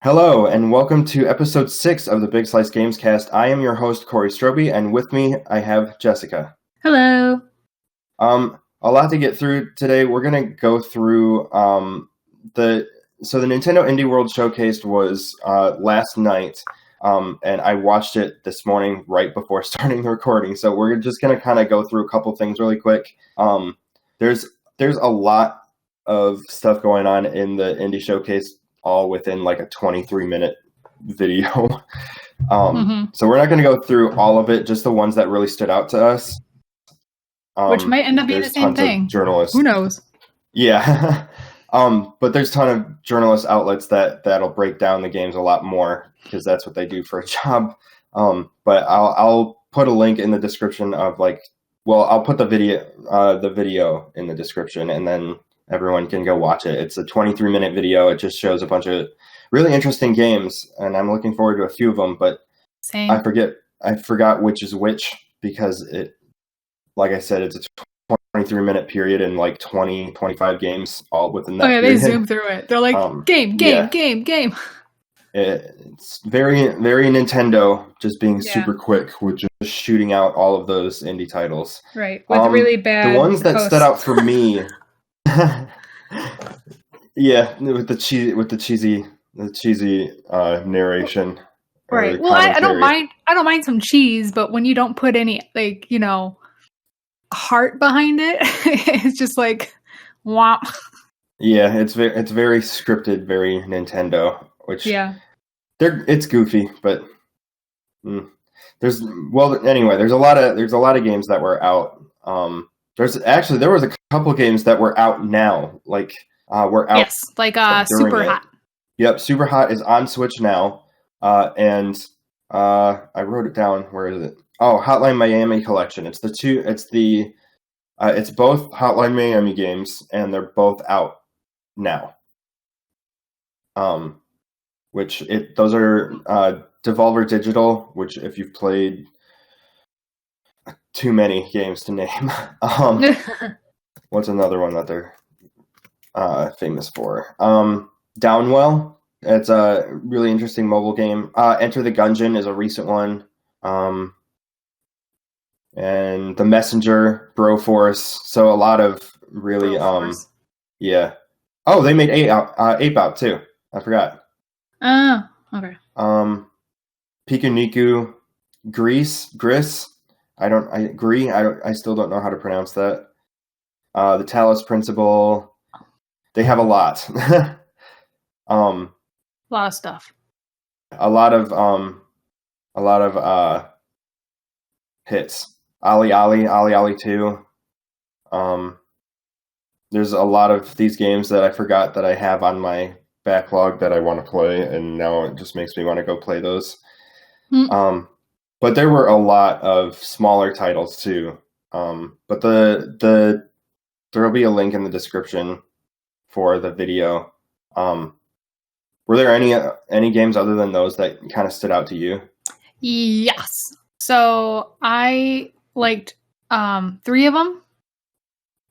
Hello, and welcome to episode 6 of the BigSlice Gamescast. I am your host, Corey Stroby, and with me, I have Jessica. Hello. A lot to get through today. We're going to go through the Nintendo Indie World Showcase was last night, and I watched it this morning right before starting the recording. So we're just going to kind of go through a couple things really quick. There's a lot of stuff going on in the Indie Showcase, all within like a 23-minute video. So we're not going to go through all of it, just the ones that really stood out to us. Which might end up being the same thing. Journalists. Who knows? Yeah. But there's a ton of journalist outlets that'll break down the games a lot more, because that's what they do for a job. But I'll put a link in the description of I'll put the video in the description, and then everyone can go watch it. It's a 23-minute video. It just shows a bunch of really interesting games, and I'm looking forward to a few of them, but Same. I forgot which is which, because it, like I said, it's a 23-minute period and like 25 games all within that period. They zoom through it. They're like, game. It's very, very Nintendo, just being super quick with just shooting out all of those indie titles. Right, with really bad The ones that hosts. stood out for me... Yeah, with the cheesy narration. Right. Well, I don't mind some cheese, but when you don't put any heart behind it, it's just like womp. Yeah, it's very scripted, very Nintendo. Which it's goofy, but there's a lot of games that were out. There was a couple games that were out now, were out. Yes, Super Hot. Yep, Super Hot is on Switch now, and I wrote it down. Where is it? Oh, Hotline Miami Collection. It's both Hotline Miami games, and they're both out now. Those are Devolver Digital, which if you've played too many games to name. What's another one that they're famous for? Downwell. It's a really interesting mobile game. Enter the Gungeon is a recent one. And The Messenger, Broforce. So a lot of really yeah. Oh, they made Ape Out too. I forgot. Oh, okay. Pikuniku, Gris. I still don't know how to pronounce that. The Talos Principle. They have a lot. A lot of stuff. A lot of hits. Ali 2. There's a lot of these games that I forgot that I have on my backlog that I want to play, and now it just makes me want to go play those. But there were a lot of smaller titles too. But there'll be a link in the description for the video. Were there any games other than those that kind of stood out to you? Yes. So I liked 3 of them.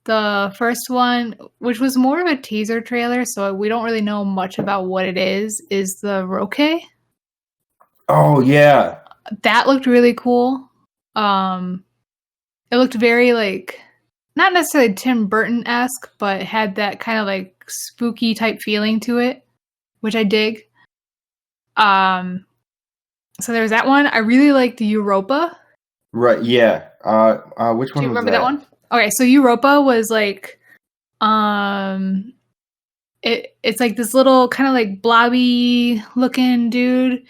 The first one, which was more of a teaser trailer, so we don't really know much about what it is the Roque. Oh yeah. That looked really cool. It looked very not necessarily Tim Burton-esque, but had that kind of spooky type feeling to it, which I dig. So there was that one. I really liked Europa. Right, yeah. Which one? Do you remember that one? Okay, so Europa was it's this little kind of blobby looking dude,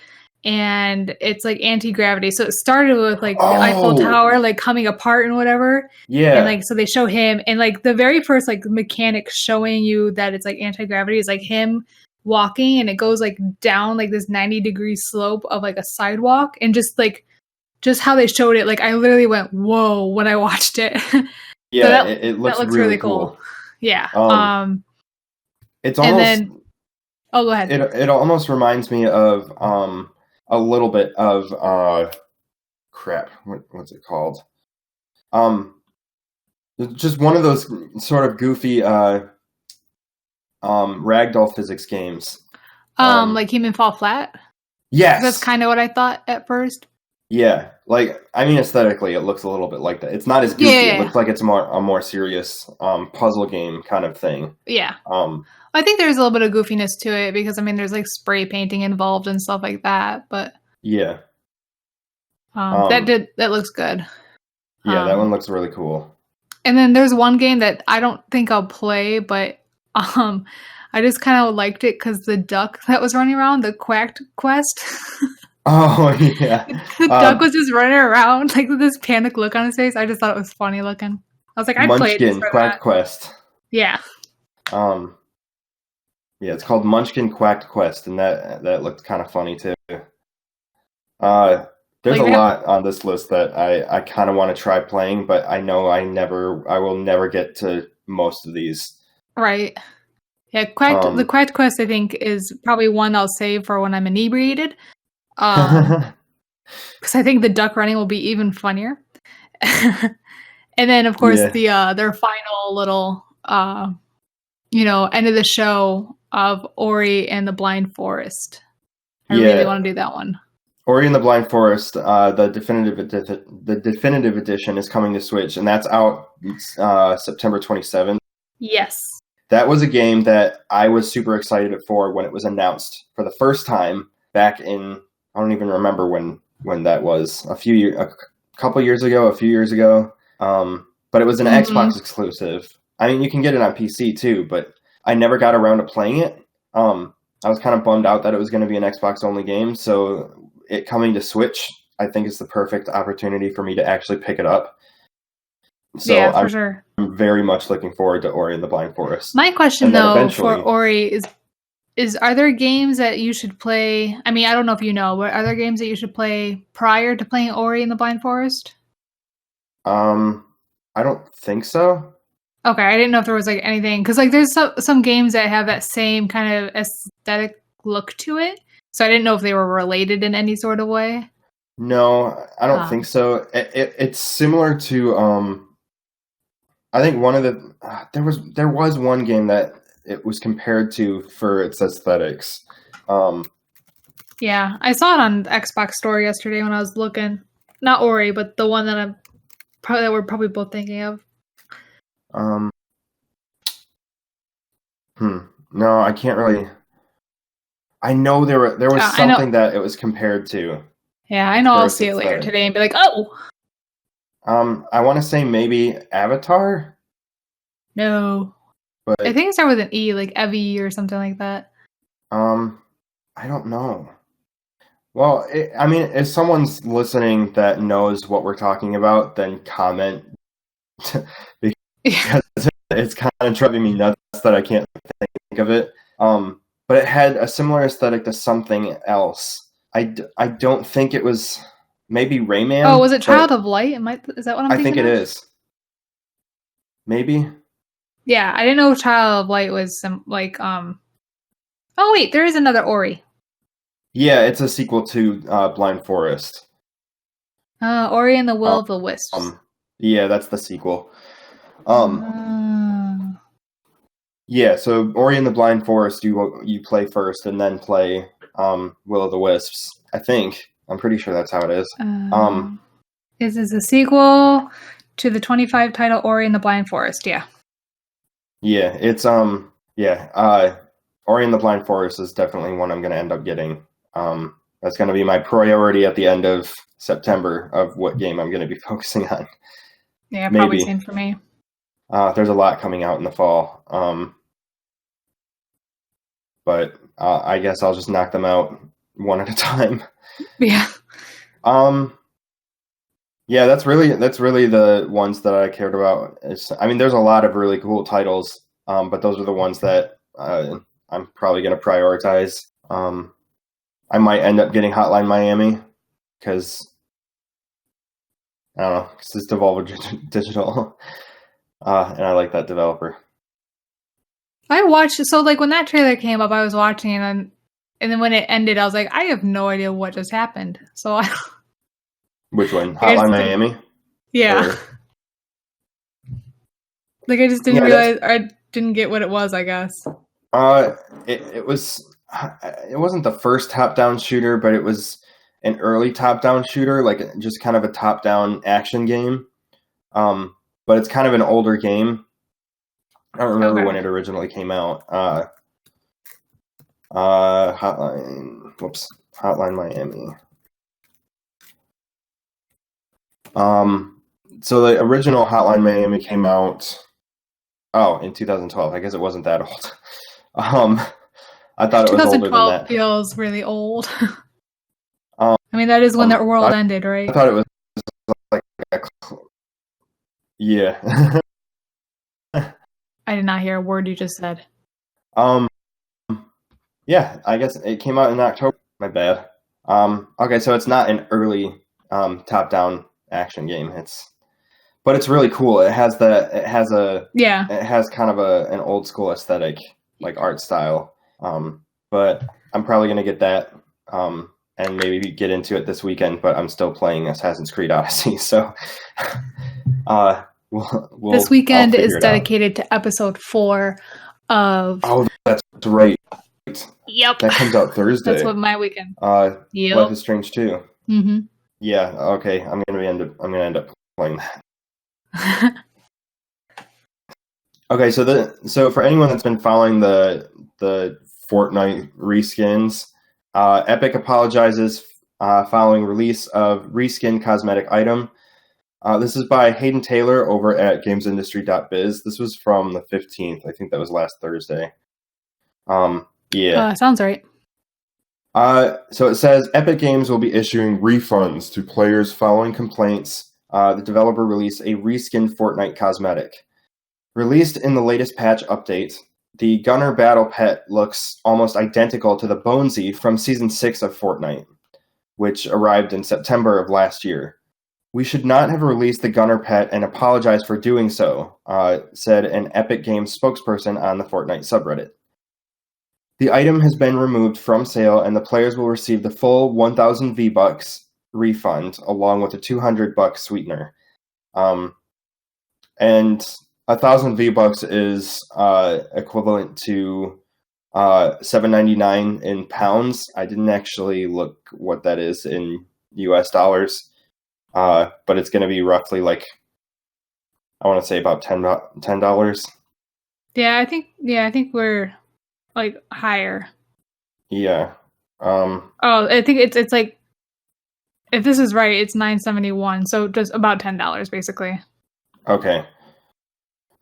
and it's anti-gravity. So it started with the Eiffel Tower coming apart and whatever. Yeah. And so they show him, and the very first mechanic showing you that it's anti-gravity is him walking, and it goes down this 90-degree slope of a sidewalk, and just how they showed it, I literally went whoa when I watched it. Yeah, so it looks really cool. Yeah. It's almost. Go ahead. It almost reminds me of a little bit of crap. What's it called? Just one of those sort of goofy ragdoll physics games. Like Human Fall Flat? Yes! That's kind of what I thought at first. Yeah, like, I mean, aesthetically, it looks a little bit like that. It's not as goofy. Yeah. It looks like it's a more serious puzzle game kind of thing. Yeah. I think there's a little bit of goofiness to it because, I mean, there's like spray painting involved and stuff like that. But yeah, that looks good. Yeah, that one looks really cool. And then there's one game that I don't think I'll play, but I just kind of liked it because the duck that was running around, the Quacked Quest. Oh, yeah. The duck was just running around, like with this panic look on his face. I just thought it was funny looking. I was like, I'd play it Munchkin Quacked Quest. Yeah. Yeah, it's called Munchkin Quacked Quest, and that looked kind of funny too. There's a lot on this list that I kind of want to try playing, but I know I will never get to most of these. Right. Yeah, the Quacked Quest, I think, is probably one I'll save for when I'm inebriated. Because I think the duck running will be even funnier. And then, of course, their final little, end of the show of Ori and the Blind Forest. I really want to do that one. Ori and the Blind Forest, the definitive edition is coming to Switch, and that's out September 27th. Yes. That was a game that I was super excited for when it was announced for the first time back in, I don't even remember when that was, a couple years ago, a few years ago. But it was an Xbox exclusive. I mean, you can get it on PC too, but I never got around to playing it. I was kind of bummed out that it was going to be an Xbox only game, so it coming to Switch, I think is the perfect opportunity for me to actually pick it up. So yeah, for sure. I'm very much looking forward to Ori and the Blind Forest. My question, though, for Ori is are there games that you should play? I mean, I don't know if you know, but are there games that you should play prior to playing Ori and the Blind Forest? I don't think so. Okay, I didn't know if there was like anything, because like there's some games that have that same kind of aesthetic look to it. So I didn't know if they were related in any sort of way. No, I don't think so. It's similar to I think one of the there was one game that it was compared to for its aesthetics. Yeah, I saw it on Xbox Store yesterday when I was looking. Not Ori, but the one that we're probably both thinking of. No, I can't really. I know there was something that it was compared to. Yeah, I know. I'll see it later today and be like, oh. I want to say maybe Avatar. No, but I think it started with an E, like Evie or something like that. I don't know. Well, I mean, if someone's listening that knows what we're talking about, then comment. Because it's kind of driving me nuts that I can't think of it. But it had a similar aesthetic to something else. I don't think it was maybe Rayman. Oh, was it Child of Light? Is that what I'm thinking? I think it is. Maybe. Yeah, I didn't know Child of Light was some like Oh wait, there is another Ori. Yeah, it's a sequel to Blind Forest. Ori and the Will of the Wisps. Yeah, that's the sequel. Yeah, so Ori and the Blind Forest, you play first and then play Will of the Wisps. I think. I'm pretty sure that's how it is. This is a sequel to the 25 title Ori and the Blind Forest. Yeah. Yeah, it's Ori and the Blind Forest is definitely one I'm going to end up getting. That's going to be my priority at the end of September of what game I'm going to be focusing on. Yeah, probably same for me. There's a lot coming out in the fall. But I guess I'll just knock them out one at a time. Yeah. Yeah, that's really the ones that I cared about. I mean, there's a lot of really cool titles, but those are the ones that I'm probably going to prioritize. I might end up getting Hotline Miami because I don't know, because it's Devolver Digital, and I like that developer. I watched when that trailer came up, I was watching it, and then when it ended, I was like, I have no idea what just happened. So I. Which one? Hotline Miami? Yeah. Like I just didn't realize, or I didn't get what it was, I guess. It was. it wasn't the first top-down shooter, but it was an early top-down shooter, like just kind of a top-down action game. But it's kind of an older game. I don't remember when it originally came out. Hotline Miami. So the original Hotline Miami came out in 2012. I guess it wasn't that old. I thought it was older than that. 2012 feels really old. I mean, that is when the world ended, right? I thought it was like yeah. I did not hear a word you just said. Yeah, I guess it came out in October. My bad. Okay, so it's not an early top-down action game. But it's really cool. It has kind of an old school aesthetic, like art style. But I'm probably gonna get that and maybe get into it this weekend. But I'm still playing Assassin's Creed Odyssey, so this weekend is dedicated to episode 4 of. Oh, that's right. Yep, that comes out Thursday. That's what my weekend. Yep. Life is Strange 2. Mm-hmm. Yeah. Okay. I'm gonna end up playing that. Okay. So for anyone that's been following the Fortnite reskins, Epic apologizes following release of reskin cosmetic item. This is by Hayden Taylor over at gamesindustry.biz. This was from the 15th. I think that was last Thursday. Yeah. Sounds right. So it says Epic Games will be issuing refunds to players following complaints. The developer released a reskinned Fortnite cosmetic. Released in the latest patch update, the Gunner Battle Pet looks almost identical to the Bonesy from Season 6 of Fortnite, which arrived in September of last year. We should not have released the Gunner Pet and apologize for doing so, said an Epic Games spokesperson on the Fortnite subreddit. The item has been removed from sale, and the players will receive the full 1,000 V-Bucks refund, along with a 200 buck sweetener. And 1,000 V-Bucks is equivalent to $7.99 in pounds. I didn't actually look what that is in US dollars, but it's going to be roughly like, I want to say about $10. Yeah, I think we're like higher. Yeah. I think it's like, if this is right, it's $9.71, so just about $10 basically. Okay.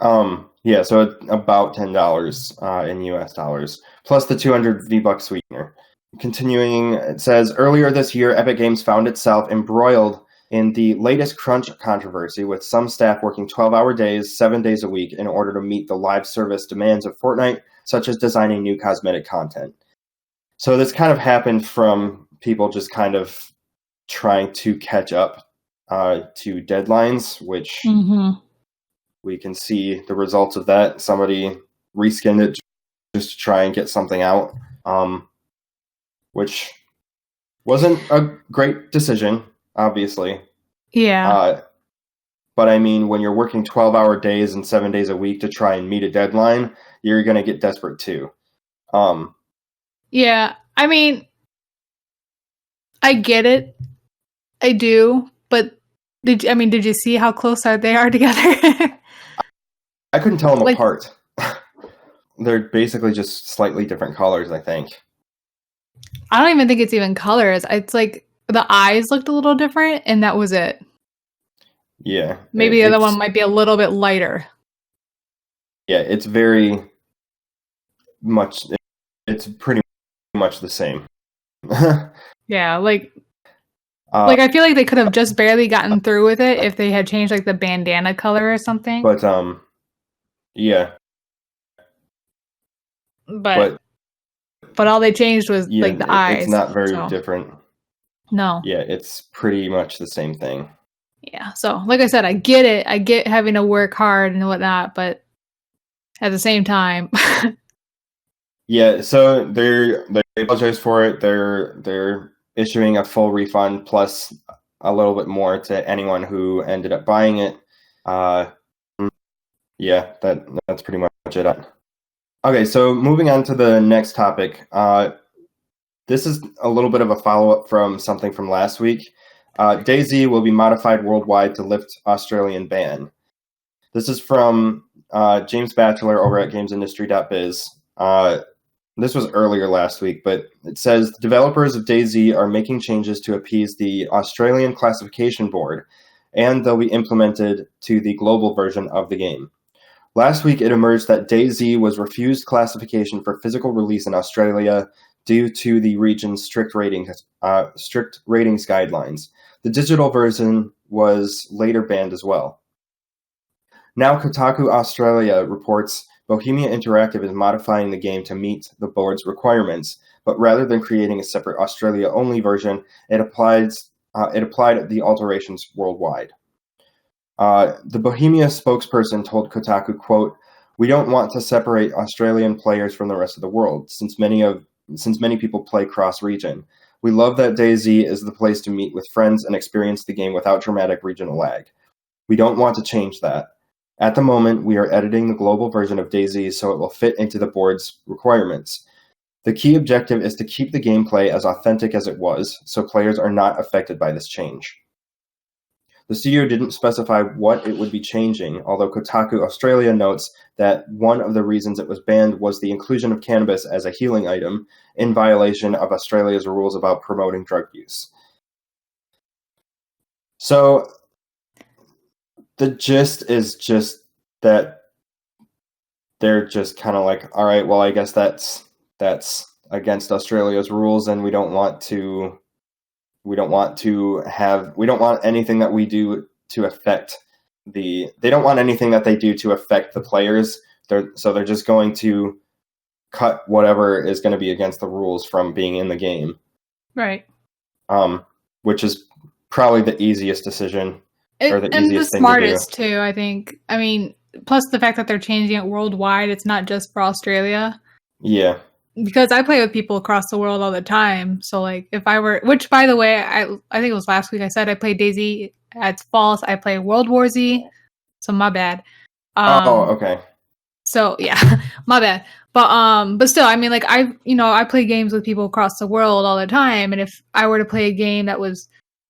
Yeah, so it's about $10 in US dollars, plus the 200 V-Buck sweetener. Continuing, it says, earlier this year, Epic Games found itself embroiled in the latest crunch controversy, with some staff working 12-hour days, 7 days a week, in order to meet the live service demands of Fortnite, such as designing new cosmetic content. So this kind of happened from people just kind of trying to catch up to deadlines, which we can see the results of that. Somebody reskinned it just to try and get something out, which wasn't a great decision, obviously. Yeah. But I mean, when you're working 12-hour days and 7 days a week to try and meet a deadline, you're going to get desperate too. Yeah, I mean, I get it. I do, but did you see how close they are together? I couldn't tell them apart. They're basically just slightly different colors, I think. I don't even think it's even colors. It's like the eyes looked a little different, and that was it. Yeah. Maybe the other one might be a little bit lighter. Yeah, it's very much... It's pretty much the same. Yeah, like I feel like they could have just barely gotten through with it if they had changed like the bandana color or something. But yeah. But all they changed was like the eyes. It's not very different. No. Yeah, it's pretty much the same thing. Yeah. So like I said, I get it. I get having to work hard and whatnot, but at the same time. Yeah, so they apologize for it. They're issuing a full refund plus a little bit more to anyone who ended up buying it. Yeah, that's pretty much it. Okay, so moving on to the next topic. This is a little bit of a follow-up from something from last week. DayZ will be modified worldwide to lift Australian ban. This is from James Batchelor over at gamesindustry.biz. This was earlier last week, but it says developers of DayZ are making changes to appease the Australian Classification Board, and they'll be implemented to the global version of the game. Last week, it emerged that DayZ was refused classification for physical release in Australia due to the region's strict ratings guidelines. The digital version was later banned as well. Now, Kotaku Australia reports Bohemia Interactive is modifying the game to meet the board's requirements, but rather than creating a separate Australia-only version, it applied the alterations worldwide. The Bohemia spokesperson told Kotaku, quote, "We don't want to separate Australian players from the rest of the world, since many people play cross-region. We love that DayZ is the place to meet with friends and experience the game without dramatic regional lag. We don't want to change that. At the moment, we are editing the global version of DayZ so it will fit into the board's requirements. The key objective is to keep the gameplay as authentic as it was, so players are not affected by this change." The studio didn't specify what it would be changing, although Kotaku Australia notes that one of the reasons it was banned was the inclusion of cannabis as a healing item, in violation of Australia's rules about promoting drug use. So, the gist is just that they're just kind of like, all right, well, I guess that's against Australia's rules, and we don't want anything that we do to affect they don't want anything that they do to affect the players. So they're just going to cut whatever is going to be against the rules from being in the game. Right. Which is probably the easiest decision. Or the and easiest the smartest too, I think. I mean, plus the fact that they're changing it worldwide, it's not just for Australia. Yeah. Because I play with people across the world all the time. So, like, if I were... Which, by the way, I think it was last week I said I played DayZ. That's false. I play World War Z. So, my bad. Okay. So, yeah. My bad. But still, I mean, like, I play games with people across the world all the time. And if I were to play a game that was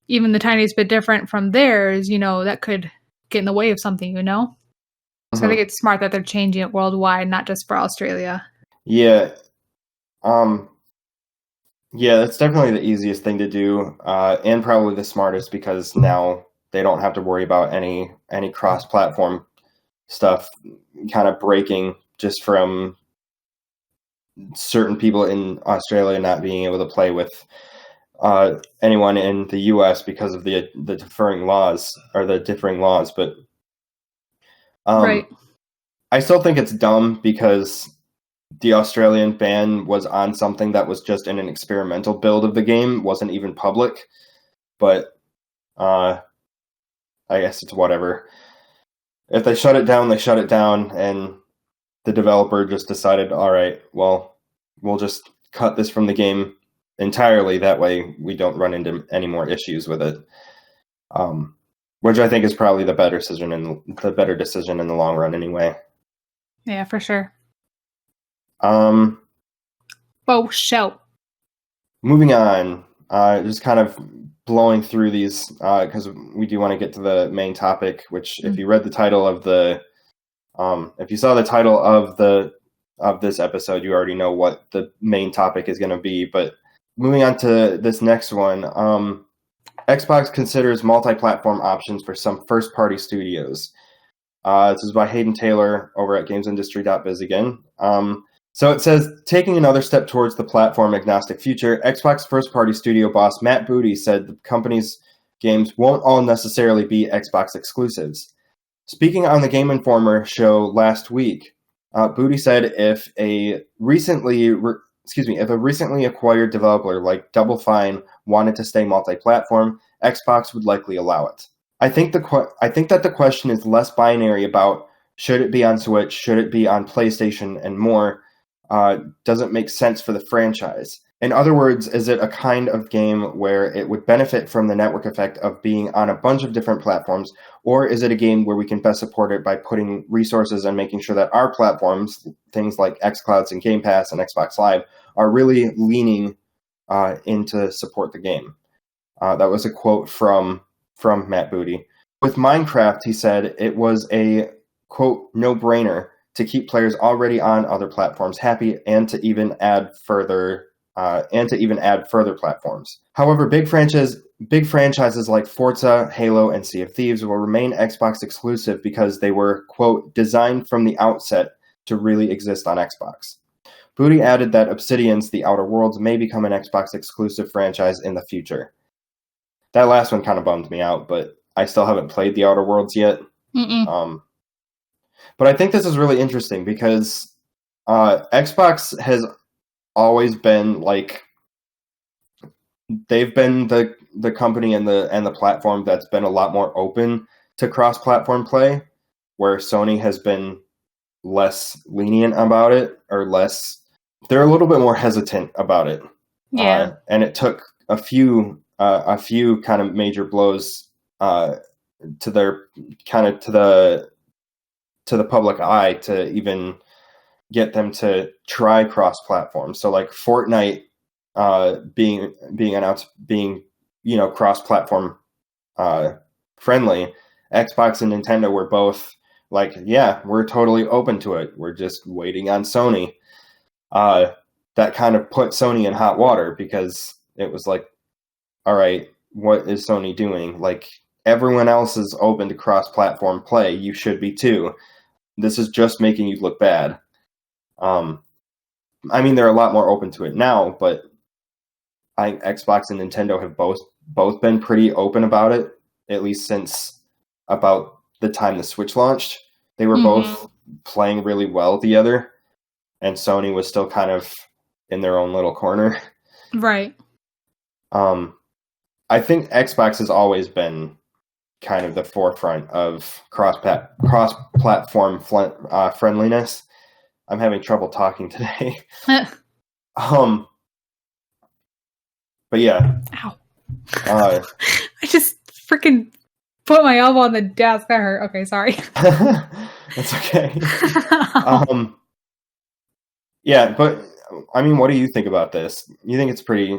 even the tiniest bit different from theirs, that could get in the way of something, So, I think it's smart that they're changing it worldwide, not just for Australia. Yeah. Yeah, that's definitely the easiest thing to do, and probably the smartest, because now they don't have to worry about any cross-platform stuff kind of breaking just from certain people in Australia not being able to play with anyone in the US because of the differing laws. But right. I still think it's dumb because the Australian ban was on something that was just in an experimental build of the game, wasn't even public. But I guess it's whatever. If they shut it down, they shut it down, and the developer just decided, all right, well, we'll just cut this from the game entirely. That way we don't run into any more issues with it. Which I think is probably the better decision in the long run anyway. Yeah, for sure. Show. Moving on, just kind of blowing through these because we do want to get to the main topic. Which, if you read the title of if you saw the title of this episode, you already know what the main topic is going to be. But moving on to this next one, Xbox considers multi-platform options for some first-party studios. This is by Hayden Taylor over at GamesIndustry.biz again. So it says, taking another step towards the platform-agnostic future, Xbox first-party studio boss Matt Booty said the company's games won't all necessarily be Xbox exclusives. Speaking on the Game Informer show last week, Booty said if a recently acquired developer like Double Fine wanted to stay multi-platform, Xbox would likely allow it. I think that the question is less binary about should it be on Switch, should it be on PlayStation, and more. Doesn't make sense for the franchise. In other words, is it a kind of game where it would benefit from the network effect of being on a bunch of different platforms, or is it a game where we can best support it by putting resources and making sure that our platforms, things like xClouds and Game Pass and Xbox Live, are really leaning in to support the game? That was a quote from Matt Booty. With Minecraft, he said, it was a, quote, no-brainer to keep players already on other platforms happy and to even add further platforms. However, big franchises like Forza, Halo, and Sea of Thieves will remain Xbox exclusive because they were, quote, designed from the outset to really exist on Xbox. Booty added that Obsidian's The Outer Worlds may become an Xbox exclusive franchise in the future. That last one kind of bummed me out, but I still haven't played The Outer Worlds yet. But I think this is really interesting because Xbox has always been like, they've been the company and the platform that's been a lot more open to cross-platform play, where Sony has been less lenient about it, or they're a little bit more hesitant about it. Yeah. And it took a few kind of major blows to their kind of to the public eye to even get them to try cross-platform. So like Fortnite being announced, being, you know, cross-platform friendly, Xbox and Nintendo were both like, yeah, we're totally open to it. We're just waiting on Sony. That kind of put Sony in hot water because it was like, all right, what is Sony doing? Like, everyone else is open to cross-platform play. You should be too. This is just making you look bad. I mean, they're a lot more open to it now, but I think Xbox and Nintendo have both been pretty open about it, at least since about the time the Switch launched. They were both playing really well together, and Sony was still kind of in their own little corner. Right. I think Xbox has always been kind of the forefront of cross-platform friendliness. I'm having trouble talking today. But yeah. Ow. I just freaking put my elbow on the desk. That hurt. Okay, sorry. That's okay. Yeah, but I mean, what do you think about this? You think it's pretty...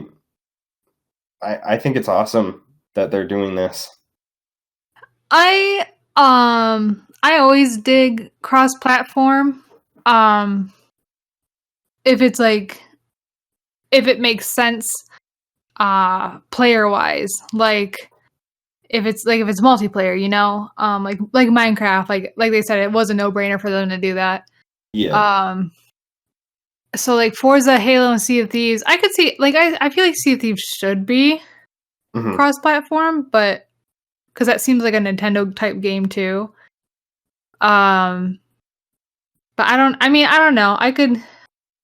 I think it's awesome that they're doing this. I always dig cross-platform. If it makes sense player-wise, like if it's multiplayer, you know, like Minecraft, like they said, it was a no-brainer for them to do that. Yeah. So like Forza, Halo, and Sea of Thieves, I could see, like, I feel like Sea of Thieves should be cross-platform, but because that seems like a Nintendo type game too. But I don't know.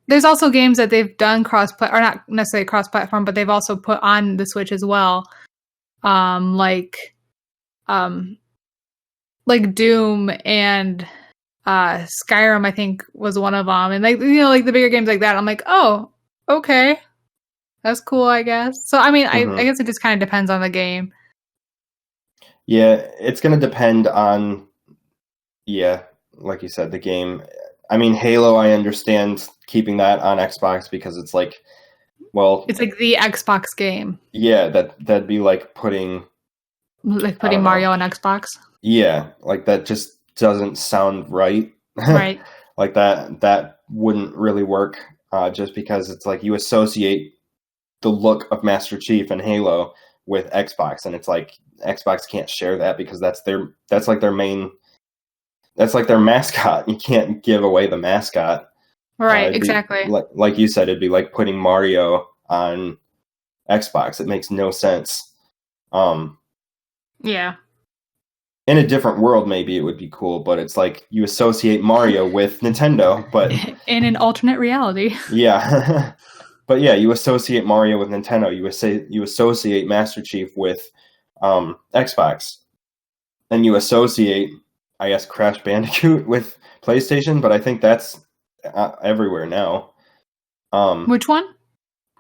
There's also games that they've done or not necessarily cross-platform, but they've also put on the Switch as well. Like Doom and Skyrim, I think, was one of them. And like, you know, like the bigger games like that, I'm like, oh, okay, that's cool, I guess. So I mean, I guess it just kind of depends on the game. Yeah, it's going to depend on, like you said, the game. I mean, Halo, I understand keeping that on Xbox because it's like, well... It's like the Xbox game. Yeah, that'd be like putting... Like putting Mario on Xbox? Yeah, like that just doesn't sound right. Right. Like that wouldn't really work, just because it's like you associate the look of Master Chief and Halo with Xbox, and it's like Xbox can't share that because that's like their mascot. You can't give away the mascot. Right, exactly. Like you said, it'd be like putting Mario on Xbox. It makes no sense. Yeah. In a different world, maybe it would be cool, but it's like you associate Mario with Nintendo, but... In an alternate reality. Yeah. But yeah, you associate Mario with Nintendo. You associate Master Chief with Xbox. And you associate, I guess, Crash Bandicoot with PlayStation, but I think that's everywhere now. Which one?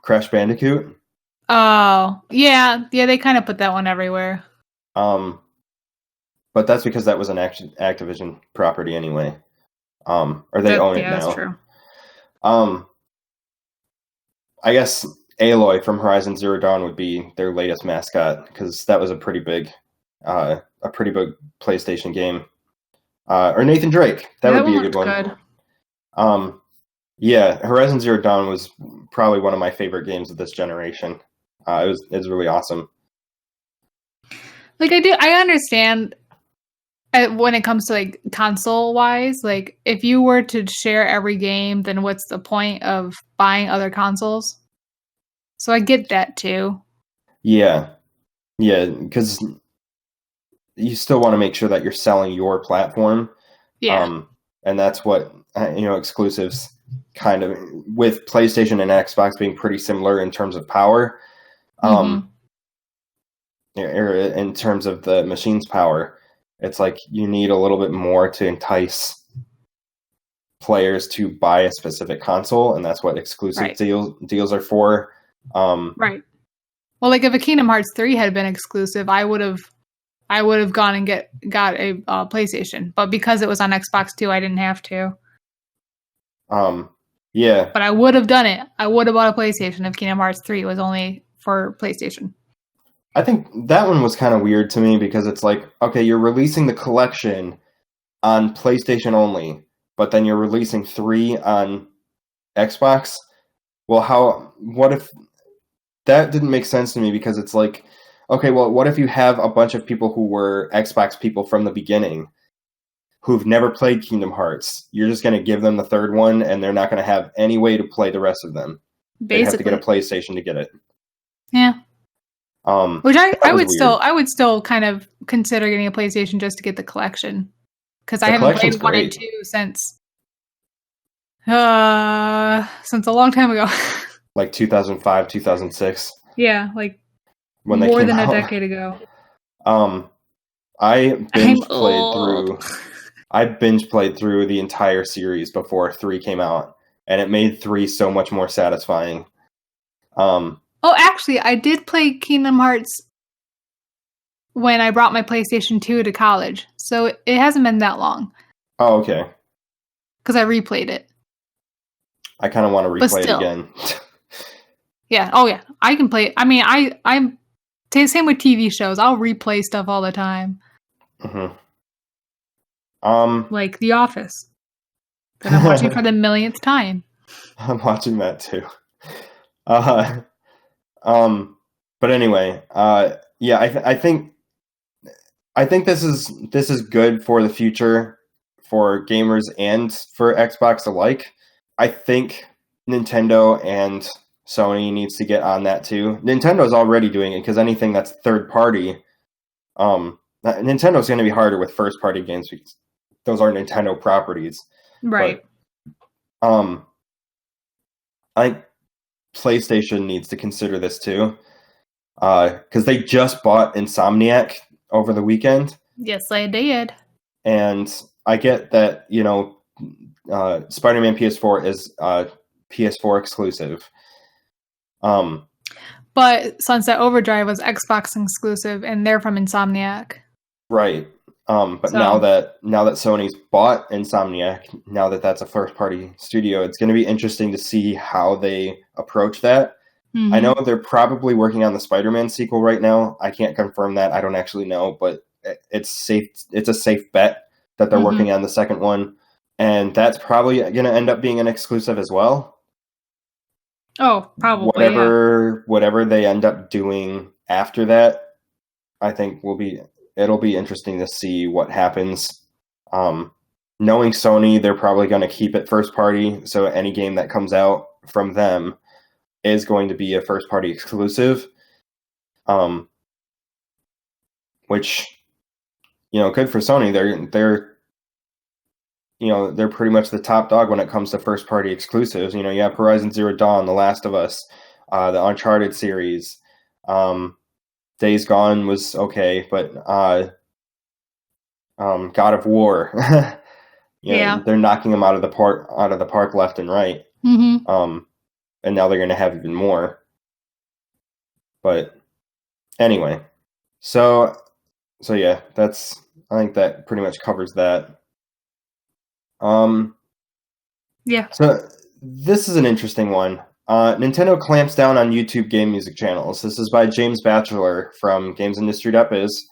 Crash Bandicoot. Oh, yeah. Yeah, they kind of put that one everywhere. But that's because that was an Activision property anyway. Or they own it now. That's true. I guess Aloy from Horizon Zero Dawn would be their latest mascot, because that was a pretty big PlayStation game. Or Nathan Drake. That would be a good one. Good. Yeah, Horizon Zero Dawn was probably one of my favorite games of this generation. It was really awesome. Like, I understand when it comes to like console wise, like if you were to share every game, then what's the point of buying other consoles? So I get that too. Yeah, because you still want to make sure that you're selling your platform. Yeah. And that's what exclusives kind of, with PlayStation and Xbox being pretty similar in terms of power. In terms of the machine's power, it's like you need a little bit more to entice players to buy a specific console, and that's what exclusive deals are for. Right. Well, like if a Kingdom Hearts 3 had been exclusive, I would have gone and got a PlayStation, but because it was on Xbox 2, I didn't have to. Yeah. But I would have done it. I would have bought a PlayStation if Kingdom Hearts 3 was only for PlayStation. I think that one was kind of weird to me, because it's like, okay, you're releasing the collection on PlayStation only, but then you're releasing 3 on Xbox. Well, what if that didn't make sense to me, because it's like, okay, well, what if you have a bunch of people who were Xbox people from the beginning who've never played Kingdom Hearts? You're just going to give them the third one, and they're not going to have any way to play the rest of them. They have to get a PlayStation to get it. Yeah. Which I would still kind of consider getting a PlayStation just to get the collection, because I haven't played 1 and 2 since a long time ago. Like 2005, 2006. Yeah, like when more than a decade ago. I binge played through the entire series before 3 came out, and it made 3 so much more satisfying. Oh, actually, I did play Kingdom Hearts when I brought my PlayStation 2 to college, so it hasn't been that long. Oh, okay. Because I replayed it. I kind of want to replay it again. Yeah. Oh, yeah. I can play it. I mean, I'm same with TV shows. I'll replay stuff all the time. Mm-hmm. Like The Office, that I'm watching for the millionth time. I'm watching that too. But anyway, yeah, I think this is good for the future for gamers and for Xbox alike. I think Nintendo and Sony needs to get on that too. Nintendo's already doing it, because anything that's third party, Nintendo's going to be harder with first party games, because those are Nintendo properties. Right. But, I think PlayStation needs to consider this too, because they just bought Insomniac over the weekend. Yes, they did. And I get that, Spider-Man PS4 is PS4 exclusive. But Sunset Overdrive was Xbox exclusive, and they're from Insomniac. Right. But now that Sony's bought Insomniac, now that that's a first-party studio, it's going to be interesting to see how they approach that. Mm-hmm. I know they're probably working on the Spider-Man sequel right now. I can't confirm that. I don't actually know, but it's safe. It's a safe bet that they're working on the second one, and that's probably going to end up being an exclusive as well. Oh, probably. Whatever they end up doing after that, I think it'll be interesting to see what happens. Knowing Sony, they're probably going to keep it first party, so any game that comes out from them is going to be a first party exclusive. Which, good for Sony. They're pretty much the top dog when it comes to first party exclusives. You have Horizon Zero Dawn, The Last of Us, the Uncharted series. Days Gone was okay, but God of War, they're knocking them out of the park left and right. Mm-hmm. and now they're going to have even more. But anyway, so yeah, I think that pretty much covers that. Yeah. So this is an interesting one. Nintendo clamps down on YouTube game music channels. This is by James Batchelor from GamesIndustry.biz.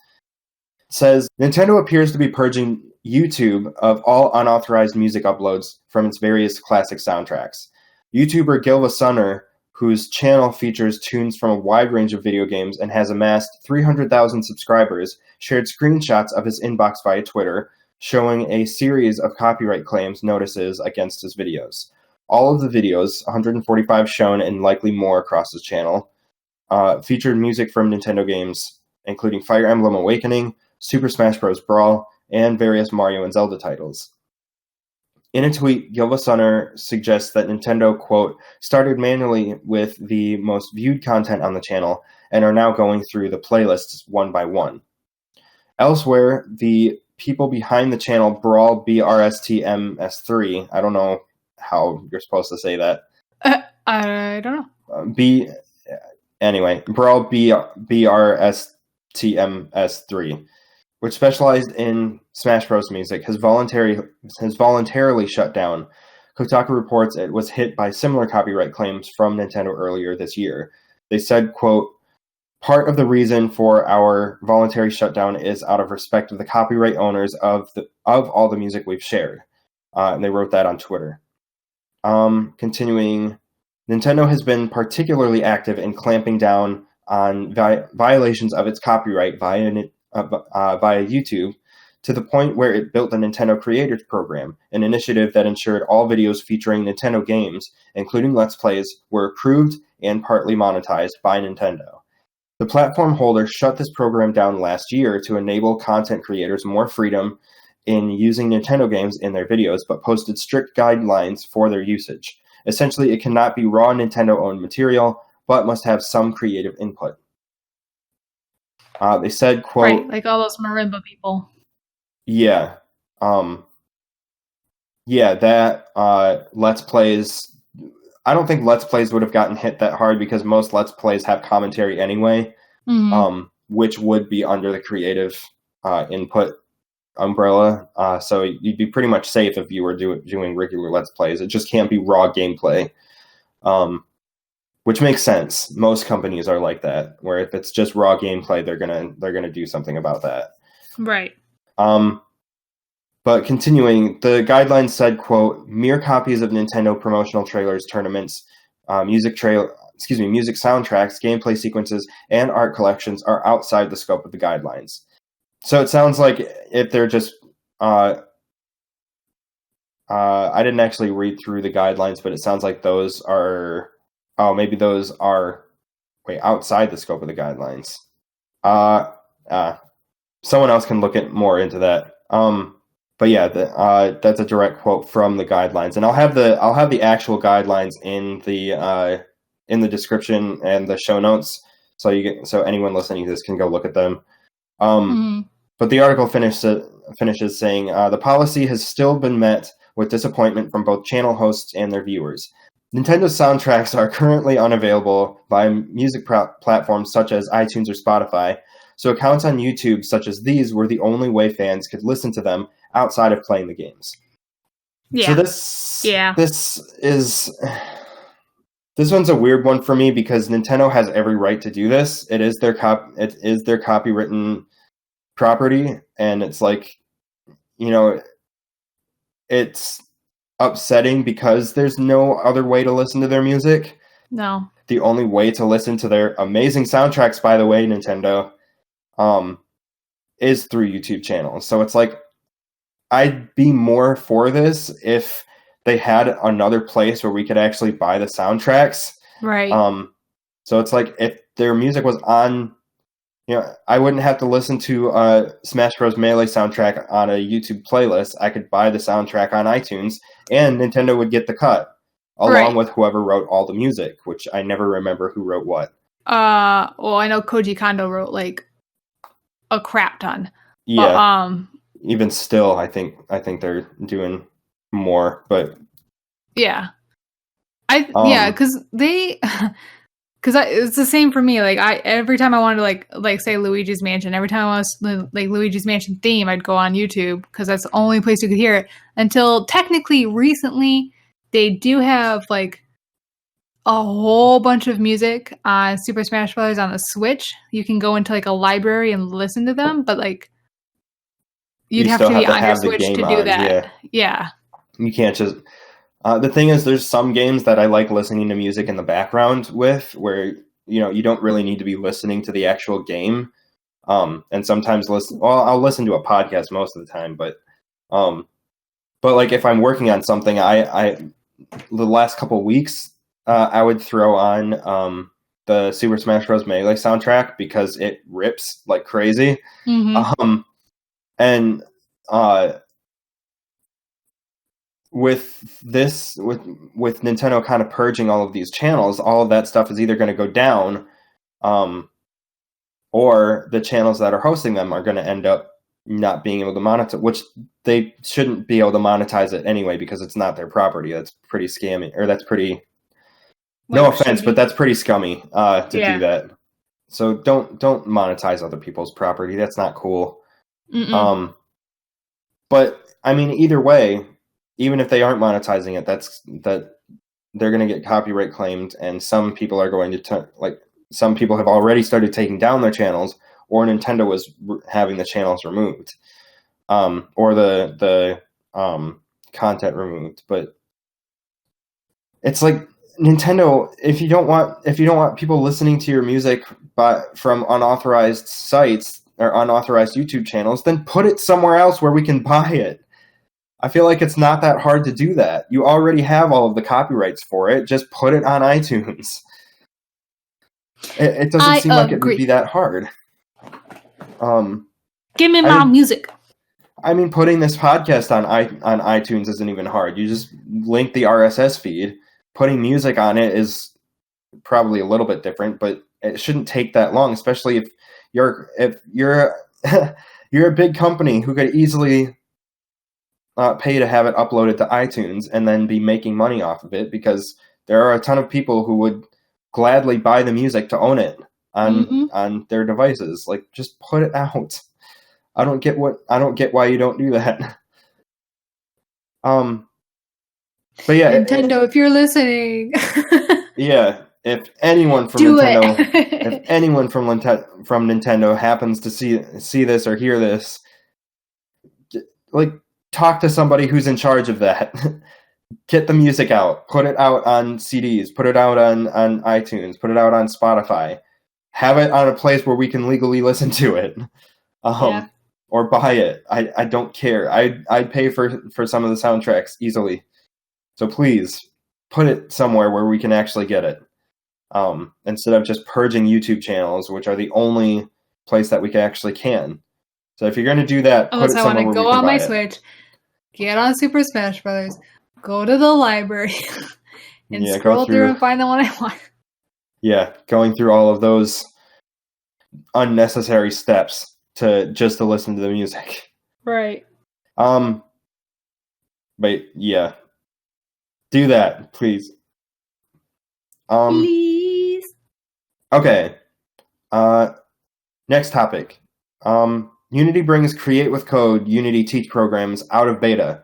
Says, Nintendo appears to be purging YouTube of all unauthorized music uploads from its various classic soundtracks. YouTuber Gilva Sunner, whose channel features tunes from a wide range of video games and has amassed 300,000 subscribers, shared screenshots of his inbox via Twitter, showing a series of copyright claims notices against his videos. All of the videos, 145 shown and likely more across his channel, featured music from Nintendo games, including Fire Emblem Awakening, Super Smash Bros. Brawl, and various Mario and Zelda titles. In a tweet, Gilva Sunner suggests that Nintendo, quote, started manually with the most viewed content on the channel and are now going through the playlists one by one. Elsewhere, the people behind the channel Brawl BRSTMS3, I don't know how you're supposed to say that. I don't know. Brawl BRSTMS3, which specialized in Smash Bros. Music, has voluntarily shut down. Kotaku reports it was hit by similar copyright claims from Nintendo earlier this year. They said, quote, part of the reason for our voluntary shutdown is out of respect of the copyright owners of all the music we've shared. And they wrote that on Twitter. Continuing, Nintendo has been particularly active in clamping down on violations of its copyright via YouTube, to the point where it built the Nintendo Creators Program, an initiative that ensured all videos featuring Nintendo games, including Let's Plays, were approved and partly monetized by Nintendo. The platform holder shut this program down last year to enable content creators more freedom in using Nintendo games in their videos, but posted strict guidelines for their usage. Essentially, it cannot be raw Nintendo-owned material, but must have some creative input. They said, quote... Right, like all those marimba people. Yeah. That Let's Plays... I don't think Let's Plays would have gotten hit that hard because most Let's Plays have commentary anyway, which would be under the creative input umbrella. So you'd be pretty much safe if you were doing regular Let's Plays. It just can't be raw gameplay. Which makes sense. Most companies are like that, where if it's just raw gameplay, they're gonna do something about that. Right. But continuing, the guidelines said, quote, mere copies of Nintendo promotional trailers, tournaments, music soundtracks, gameplay sequences, and art collections are outside the scope of the guidelines. So it sounds like if they're just I didn't actually read through the guidelines, but it sounds like those are outside the scope of the guidelines. Someone else can look more into that. But yeah, that's a direct quote from the guidelines, and I'll have the actual guidelines in the description and the show notes, so anyone listening to this can go look at them. But the article finishes saying the policy has still been met with disappointment from both channel hosts and their viewers. Nintendo's soundtracks are currently unavailable via music platforms such as iTunes or Spotify, so accounts on YouTube such as these were the only way fans could listen to them outside of playing the games. Yeah. So this one's a weird one for me because Nintendo has every right to do this. It is their copywritten property, and it's like, it's upsetting because there's no other way to listen to their music. No. The only way to listen to their amazing soundtracks, by the way, Nintendo, is through YouTube channels. So it's like, I'd be more for this if they had another place where we could actually buy the soundtracks. Right. So it's like, if their music was on, I wouldn't have to listen to a Smash Bros. Melee soundtrack on a YouTube playlist. I could buy the soundtrack on iTunes, and Nintendo would get the cut, along with whoever wrote all the music, which I never remember who wrote what. Well, I know Koji Kondo wrote like a crap ton. Yeah. But, even still, I think they're doing more, but yeah. because it's the same for me. Like every time I wanted to like say Luigi's Mansion, every time I was like Luigi's Mansion theme, I'd go on YouTube because that's the only place you could hear it. Until technically recently, they do have like a whole bunch of music on Super Smash Bros. On the Switch. You can go into like a library and listen to them, but like you'd have to be on your Switch to do that. Yeah. You can't just. The thing is, there's some games that I like listening to music in the background with, where you don't really need to be listening to the actual game. And sometimes I'll listen to a podcast most of the time, but like if I'm working on something, I the last couple of weeks I would throw on the Super Smash Bros. Melee soundtrack because it rips like crazy. Mm-hmm. With Nintendo kind of purging all of these channels, all of that stuff is either going to go down, or the channels that are hosting them are going to end up not being able to monetize, which they shouldn't be able to monetize it anyway because it's not their property. That's pretty scammy, or that's pretty. No offense, but that's pretty scummy to do that. So don't monetize other people's property. That's not cool. But I mean, either way. Even if they aren't monetizing it, that they're going to get copyright claimed, and some people are going to some people have already started taking down their channels, or Nintendo was having the channels removed, or the content removed. But it's like Nintendo, if you don't want people listening to your music from unauthorized sites or unauthorized YouTube channels, then put it somewhere else where we can buy it. I feel like it's not that hard to do that. You already have all of the copyrights for it. Just put it on iTunes. It doesn't seem like it would be that hard. Give me my music. I mean, putting this podcast on iTunes isn't even hard. You just link the RSS feed. Putting music on it is probably a little bit different, but it shouldn't take that long, especially if you're you're a big company who could easily pay to have it uploaded to iTunes and then be making money off of it, because there are a ton of people who would gladly buy the music to own it on their devices. Like, just put it out. I don't get why you don't do that. But yeah, Nintendo, if you're listening. Yeah, if anyone from Nintendo, if anyone from Nintendo happens to see this or hear this, like, talk to somebody who's in charge of that. Get the music out. Put it out on CDs. Put it out on iTunes. Put it out on Spotify. Have it on a place where we can legally listen to it. Or buy it. I don't care. I'd pay for some of the soundtracks easily. So please, put it somewhere where we can actually get it. Instead of just purging YouTube channels, which are the only place that we actually can. So if you're going to do that, put it somewhere where we can buy it. I want to go on my Switch, get on Super Smash Bros., go to the library, and scroll through and find the one I want. Yeah, going through all of those unnecessary steps to listen to the music. Right. But yeah, do that, please. Please. Okay. Next topic. Unity brings Create with Code Unity Teach programs out of beta.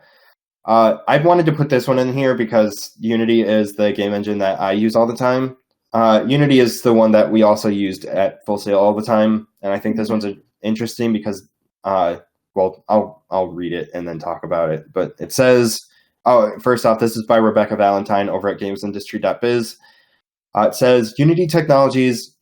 I wanted to put this one in here because Unity is the game engine that I use all the time. Unity is the one that we also used at Full Sail all the time, and I think this one's interesting because, well, I'll read it and then talk about it. But it says, first off, this is by Rebecca Valentine over at gamesindustry.biz. It says, Unity Technologies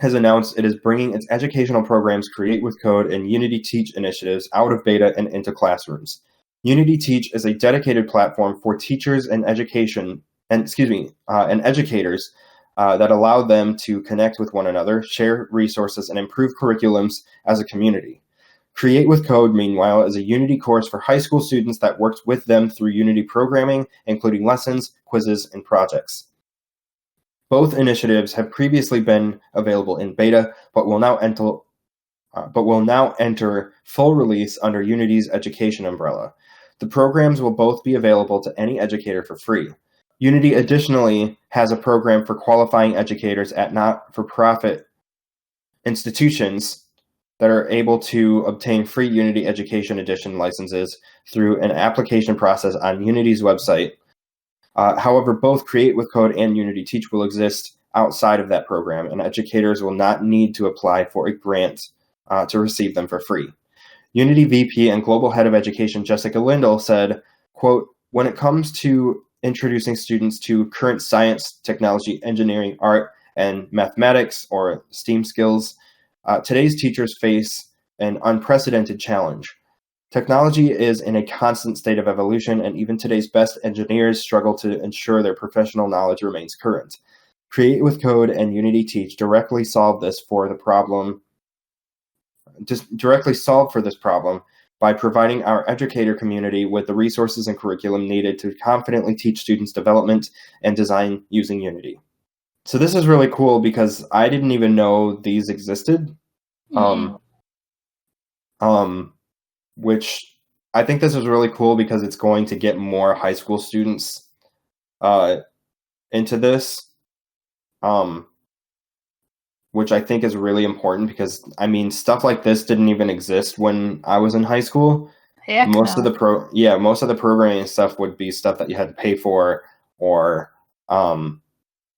has announced it is bringing its educational programs Create with Code and Unity Teach initiatives out of beta and into classrooms. Unity Teach is a dedicated platform for teachers and educators that allow them to connect with one another, share resources, and improve curriculums as a community. Create with Code, meanwhile, is a Unity course for high school students that works with them through Unity programming, including lessons, quizzes, and projects. Both initiatives have previously been available in beta, but will now enter full release under Unity's education umbrella. The programs will both be available to any educator for free. Unity additionally has a program for qualifying educators at not-for-profit institutions that are able to obtain free Unity Education Edition licenses through an application process on Unity's website. However, both Create with Code and Unity Teach will exist outside of that program, and educators will not need to apply for a grant to receive them for free. Unity VP and Global Head of Education Jessica Lindell said, quote, "When it comes to introducing students to current science, technology, engineering, art, and mathematics or STEAM skills, today's teachers face an unprecedented challenge. Technology is in a constant state of evolution, and even today's best engineers struggle to ensure their professional knowledge remains current. Create with Code and Unity Teach directly solve this problem by providing our educator community with the resources and curriculum needed to confidently teach students development and design using Unity." So this is really cool because I didn't even know these existed. Which I think this is really cool because it's going to get more high school students into this. Which I think is really important because, I mean, stuff like this didn't even exist when I was in high school. Heck most no. most of the programming stuff would be stuff that you had to pay for, or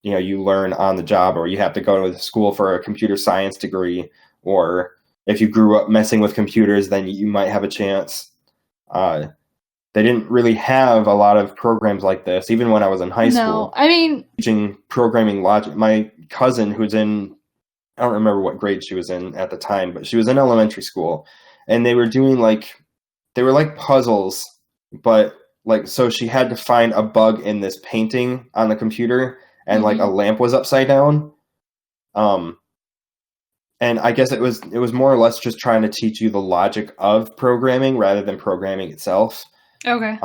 you learn on the job, or you have to go to school for a computer science degree, or if you grew up messing with computers, then you might have a chance. They didn't really have a lot of programs like this, even when I was in high school. No, I mean, teaching programming logic. My cousin, who's in, I don't remember what grade she was in at the time, but she was in elementary school, and they were doing they were like puzzles, but so she had to find a bug in this painting on the computer, and a lamp was upside down. And I guess it was more or less just trying to teach you the logic of programming rather than programming itself. okay.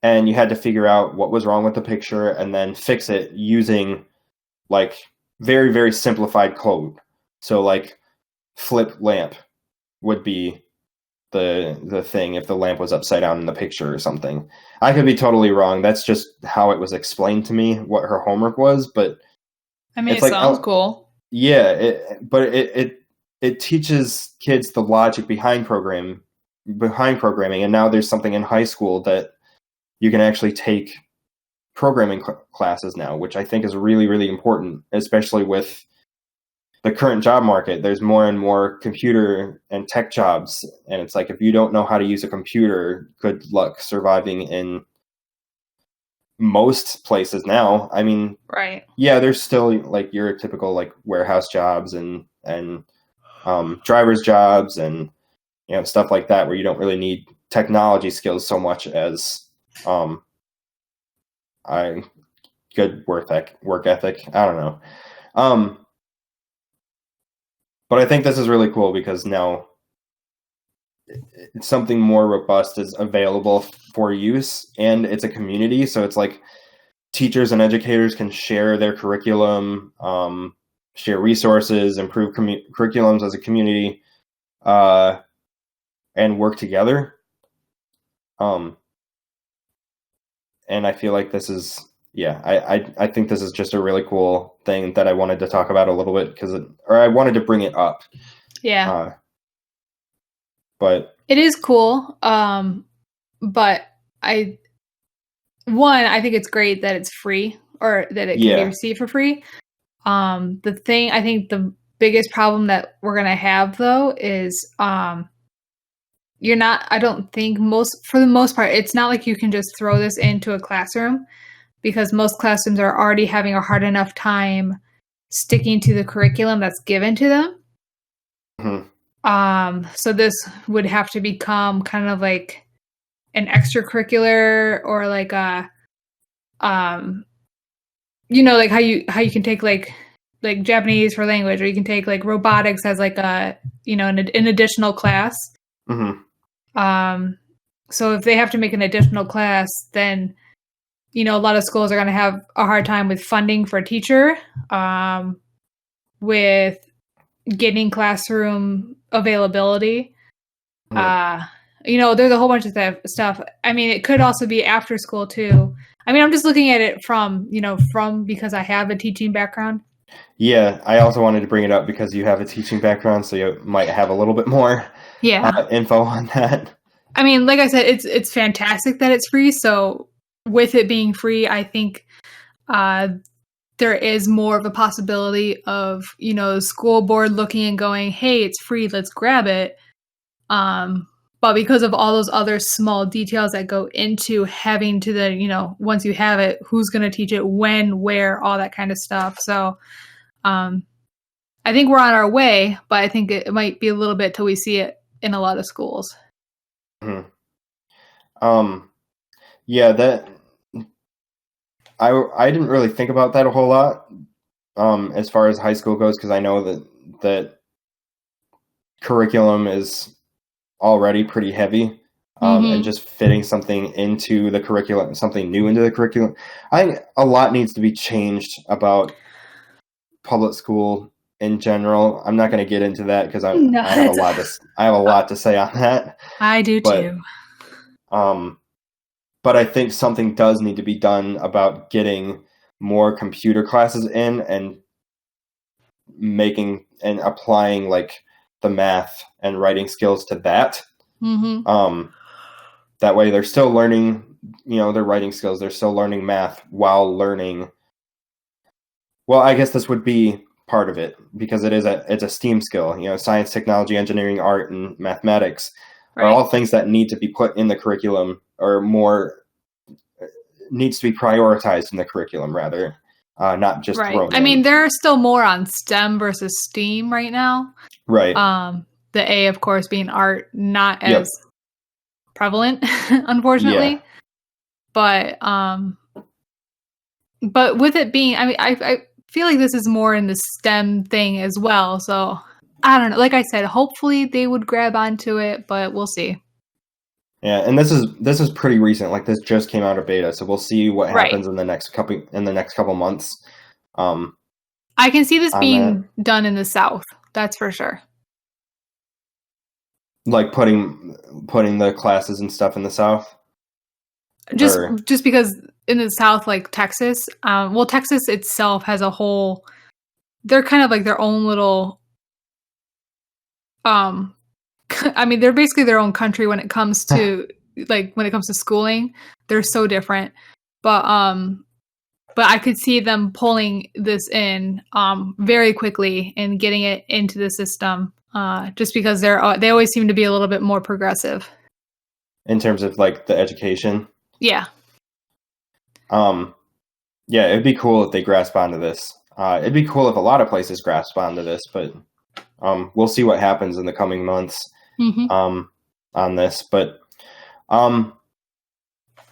And you had to figure out what was wrong with the picture and then fix it using very, very simplified code. So flip lamp would be the thing if the lamp was upside down in the picture or something. I could be totally wrong. That's just how it was explained to me, what her homework was, but I mean, it sounds cool. Yeah, but it teaches kids the logic behind programming, and now there's something in high school that you can actually take programming classes now, which I think is really, really important, especially with the current job market. There's more and more computer and tech jobs, and it's if you don't know how to use a computer, good luck surviving in most places now. I mean, right. Yeah, there's still your typical warehouse jobs and driver's jobs and stuff like that where you don't really need technology skills so much as good work ethic. I don't know. But I think this is really cool because now something more robust is available for use, and it's a community, so it's teachers and educators can share their curriculum, share resources, improve curriculums as a community, and work together. And I feel like this is, I think this is just a really cool thing that I wanted to talk about a little bit or I wanted to bring it up. Yeah. But it is cool. But I think it's great that it's free or that it can be received for free. I think the biggest problem that we're going to have though is, I don't think for the most part, it's not like you can just throw this into a classroom because most classrooms are already having a hard enough time sticking to the curriculum that's given to them. Mm-hmm. So this would have to become kind of like an extracurricular or how you can take like Japanese for language, or you can take robotics as an additional class. Mm-hmm. So if they have to make an additional class, then a lot of schools are going to have a hard time with funding for a teacher, with getting classroom availability. Mm-hmm. There's a whole bunch of stuff. I mean, it could also be after school too. I mean, I'm just looking at it from because I have a teaching background. Yeah, I also wanted to bring it up because you have a teaching background, so you might have a little bit more info on that. I mean, like I said, it's fantastic that it's free. So with it being free, I think there is more of a possibility of the school board looking and going, "Hey, it's free, let's grab it." But because of all those other small details that go into having to once you have it, who's going to teach it, when, where, all that kind of stuff. So I think we're on our way, but I think it might be a little bit till we see it in a lot of schools. Mm-hmm. Yeah, that I didn't really think about that a whole lot as far as high school goes, because I know that curriculum is already pretty heavy, and just fitting something into the curriculum, something new into the curriculum. I think a lot needs to be changed about public school in general. I'm not going to get into that because I have a lot to say on that. I do too. But I think something does need to be done about getting more computer classes in and making and applying like the math and writing skills to that. That way they're still learning, their writing skills. They're still learning math while learning. Well, I guess this would be part of it because it's a STEAM skill. Science, technology, engineering, art, and mathematics are all things that need to be put in the curriculum, or more needs to be prioritized in the curriculum rather, not just thrown in. I mean, there are still more on STEM versus STEAM right now. Right. The A, of course, being art, not as prevalent, unfortunately. Yeah. But with it being, I mean, I feel like this is more in the STEM thing as well. So I don't know. Like I said, hopefully they would grab onto it, but we'll see. Yeah, and this is pretty recent. Like this just came out of beta, so we'll see what happens in the next couple months. I can see this being done in the South. That's for sure. Like putting the classes and stuff in the South. Just because in the South, like Texas, Texas itself has a whole. They're kind of like their own little. I mean, they're basically their own country when it comes to schooling. They're so different, but I could see them pulling this in very quickly and getting it into the system, just because they always seem to be a little bit more progressive in terms of like the education. Yeah. Yeah, it'd be cool if they grasp onto this. It'd be cool if a lot of places grasp onto this, but we'll see what happens in the coming months on this. But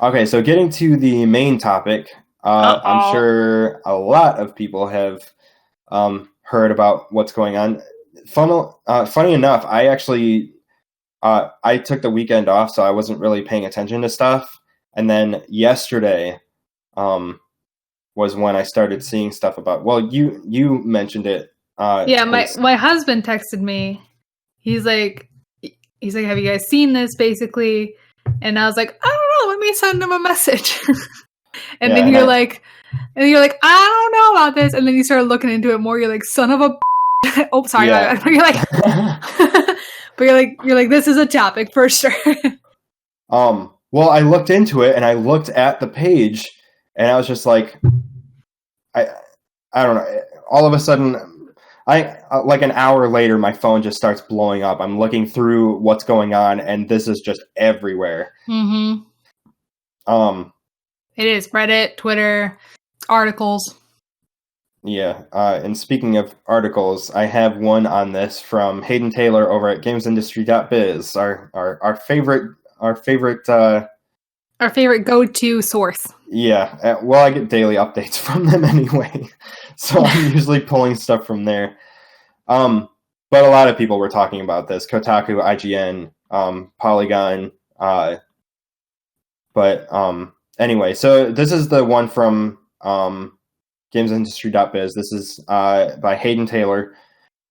okay, so getting to the main topic, I'm sure a lot of people have heard about what's going on. Funny enough, I actually I took the weekend off, so I wasn't really paying attention to stuff. And then yesterday was when I started seeing stuff about. Well, you mentioned it. Yeah, my husband texted me. He's like, have you guys seen this? Basically, and I was like, I don't know. Let me send him a message. And then you're like, I don't know about this. And then you started looking into it more. You're like, son of a. Oh, sorry. Yeah. But you're like, you're like, this is a topic for sure. Well, I looked into it and I looked at the page and I was just like, I don't know. All of a sudden, like an hour later, my phone just starts blowing up. I'm looking through what's going on and this is just everywhere. Mm-hmm. It is Reddit, Twitter, articles. Yeah. And speaking of articles, I have one on this from Hayden Taylor over at gamesindustry.biz, our favorite go-to source. Yeah, well, I get daily updates from them anyway, so I'm usually pulling stuff from there. But a lot of people were talking about this: Kotaku, IGN, Polygon. But anyway, so this is the one from GamesIndustry.biz. This is by Hayden Taylor.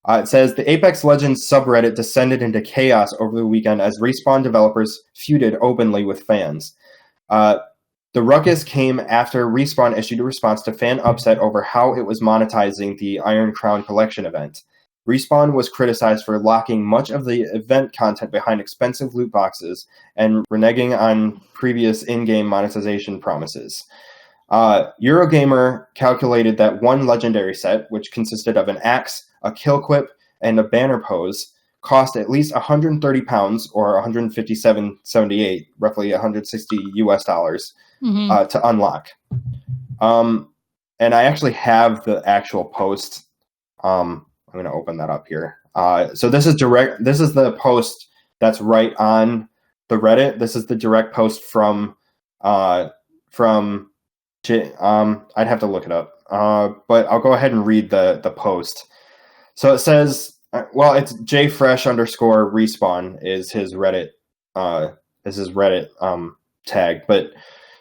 It says, the Apex Legends subreddit descended into chaos over the weekend as Respawn developers feuded openly with fans. The ruckus came after Respawn issued a response to fan upset over how it was monetizing the Iron Crown Collection event. Respawn was criticized for locking much of the event content behind expensive loot boxes and reneging on previous in-game monetization promises. Eurogamer calculated that one legendary set, which consisted of an axe, a kill quip, and a banner pose, cost at least £130 or $157.78, roughly $160 to unlock. And I actually have the actual post. I'm going to open that up here. So this is direct. This is the post that's right on the Reddit. This is the direct post from. I'd have to look it up. But I'll go ahead and read the post. So it says, well, it's jfresh_respawn is his Reddit. Tag, but.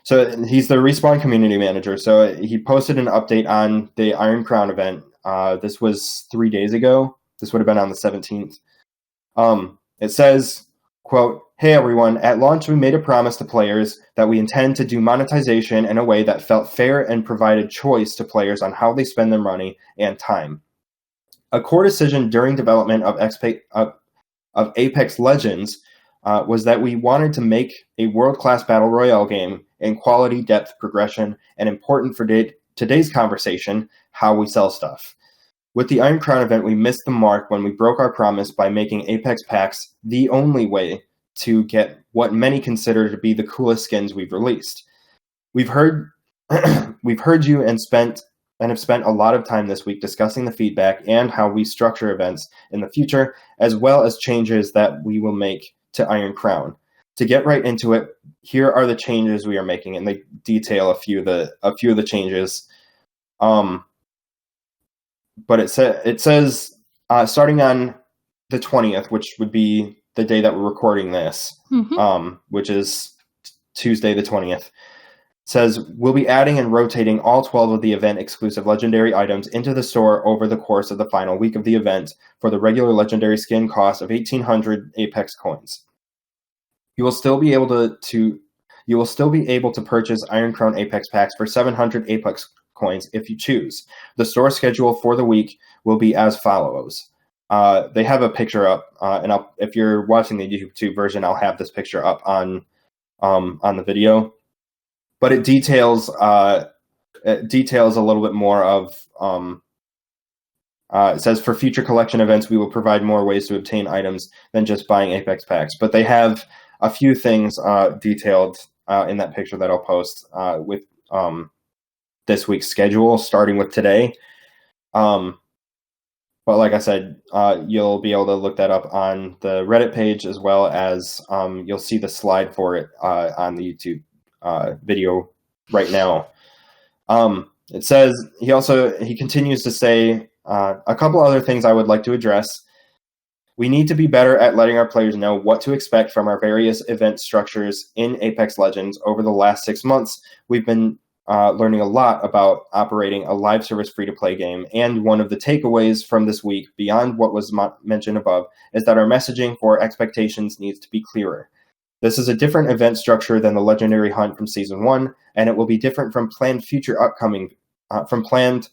So he's the Respawn community manager. So he posted an update on the Iron Crown event. This was 3 days ago. This would have been on the 17th. It says, quote, "Hey everyone, at launch we made a promise to players that we intend to do monetization in a way that felt fair and provided choice to players on how they spend their money and time. A core decision during development of Apex Legends was that we wanted to make a world-class battle royale game in quality, depth, progression, and important for today's conversation, how we sell stuff. With the Iron Crown event, we missed the mark when we broke our promise by making Apex packs the only way to get what many consider to be the coolest skins we've released. We've heard you and have spent a lot of time this week discussing the feedback and how we structure events in the future, as well as changes that we will make to Iron Crown. To get right into it, here are the changes we are making, and they detail a few of the changes. But it says starting on the 20th, which would be the day that we're recording this, which is Tuesday the 20th, says we'll be adding and rotating all 12 of the event exclusive legendary items into the store over the course of the final week of the event for the regular legendary skin cost of 1,800 Apex coins. You will still be able to purchase Iron Crown Apex packs for 700 Apex coins if you choose. The store schedule for the week will be as follows. They have a picture up, and if you're watching the YouTube version, I'll have this picture up on the video. But it details a little bit more of. It says for future collection events, we will provide more ways to obtain items than just buying Apex packs. But they have a few things detailed in that picture that I'll post with this week's schedule, starting with today. But like I said, you'll be able to look that up on the Reddit page, as well as you'll see the slide for it on the YouTube video right now. It says he continues to say a couple other things I would like to address. We need to be better at letting our players know what to expect from our various event structures in Apex Legends. Over the last 6 months, we've been learning a lot about operating a live service free-to-play game, and one of the takeaways from this week, beyond what was mentioned above, is that our messaging for expectations needs to be clearer. This is a different event structure than the Legendary Hunt from Season 1, and it will be different from planned future upcoming events.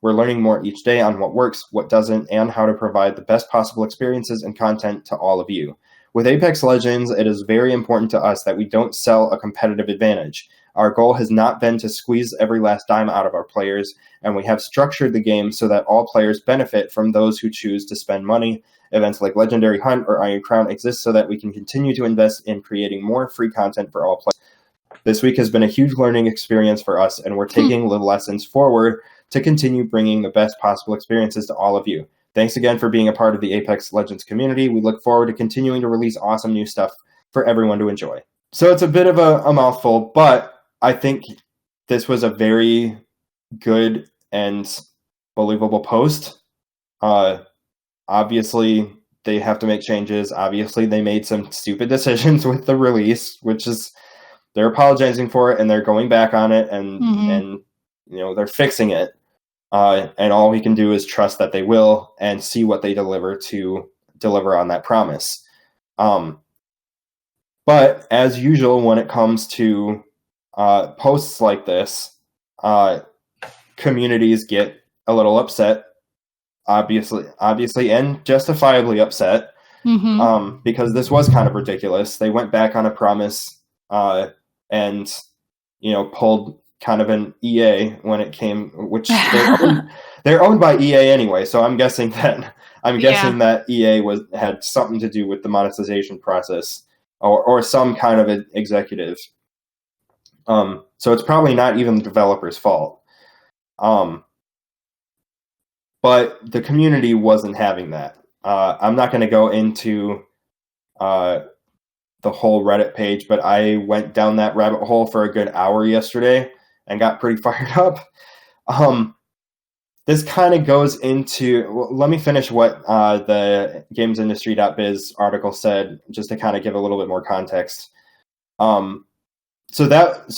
We're learning more each day on what works, what doesn't, and how to provide the best possible experiences and content to all of you. With Apex Legends, it is very important to us that we don't sell a competitive advantage. Our goal has not been to squeeze every last dime out of our players, and we have structured the game so that all players benefit from those who choose to spend money. Events like Legendary Hunt or Iron Crown exist so that we can continue to invest in creating more free content for all players. This week has been a huge learning experience for us, and we're taking the lessons forward to continue bringing the best possible experiences to all of you. Thanks again for being a part of the Apex Legends community. We look forward to continuing to release awesome new stuff for everyone to enjoy. So it's a bit of a mouthful, but I think this was a very good and believable post. Obviously, they have to make changes. Obviously, they made some stupid decisions with the release, which is they're apologizing for it and they're going back on it and they're fixing it. And all we can do is trust that they will and see what they deliver on that promise. But as usual, when it comes to posts like this, communities get a little upset, obviously, and justifiably upset, because this was kind of ridiculous. They went back on a promise, and pulled kind of an EA when it came, which they're owned by EA anyway. So I'm guessing that EA had something to do with the monetization process, or some kind of executive. So it's probably not even the developer's fault. But the community wasn't having that. I'm not going to go into the whole Reddit page, but I went down that rabbit hole for a good hour yesterday and got pretty fired up. This kind of goes into... Well, let me finish what the GamesIndustry.biz article said, just to kind of give a little bit more context. So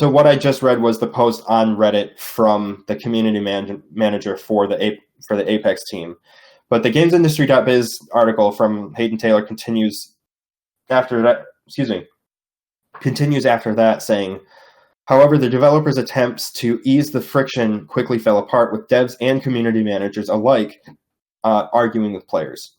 what I just read was the post on Reddit from the community manager for the Apex team. But the GamesIndustry.biz article from Hayden Taylor continues after that, saying, however, the developers' attempts to ease the friction quickly fell apart, with devs and community managers alike arguing with players.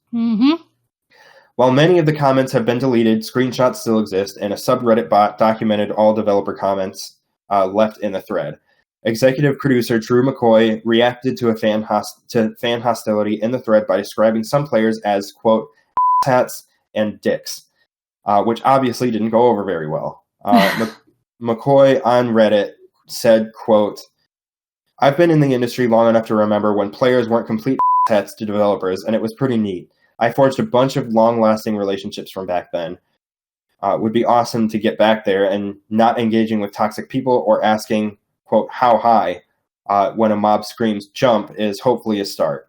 While many of the comments have been deleted, screenshots still exist, and a subreddit bot documented all developer comments left in the thread. Executive producer Drew McCoy reacted to fan hostility in the thread by describing some players as, quote, hats and dicks, which obviously didn't go over very well. McCoy on Reddit said, quote, I've been in the industry long enough to remember when players weren't complete hats to developers, and it was pretty neat. I forged a bunch of long-lasting relationships from back then. Would be awesome to get back there, and not engaging with toxic people or asking, quote, how high when a mob screams jump is hopefully a start.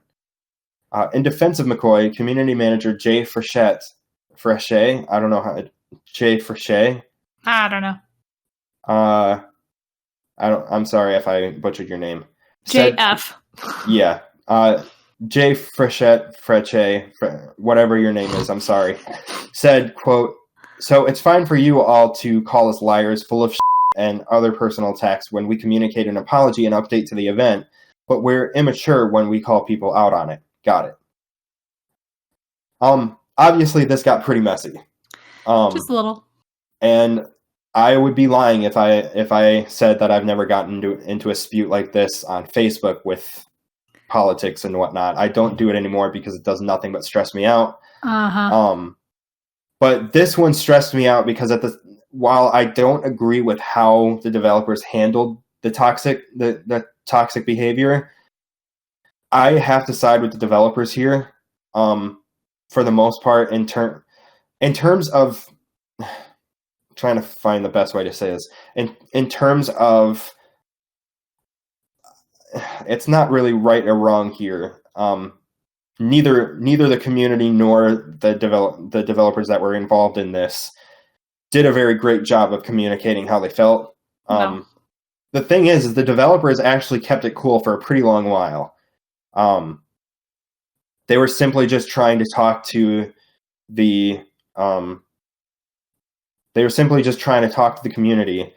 In defense of McCoy, community manager Jay Frechette, I don't know how, Jay Frechette? I don't know. I'm sorry if I butchered your name. JF. Yeah. Jay Frechette, whatever your name is, I'm sorry, said, quote, so it's fine for you all to call us liars, full of shit, and other personal attacks when we communicate an apology and update to the event, but we're immature when we call people out on it. Got it. Obviously this got pretty messy. Just a little. And I would be lying if I said that I've never gotten into a dispute like this on Facebook with politics and whatnot. I don't do it anymore because it does nothing but stress me out. But this one stressed me out because while I don't agree with how the developers handled the toxic behavior, I have to side with the developers here. For the most part, in terms of trying to find the best way to say this, in terms of, it's not really right or wrong here. Neither the community nor the developers that were involved in this did a very great job of communicating how they felt. No. The thing is the developers actually kept it cool for a pretty long while. They were simply just trying to talk to the community.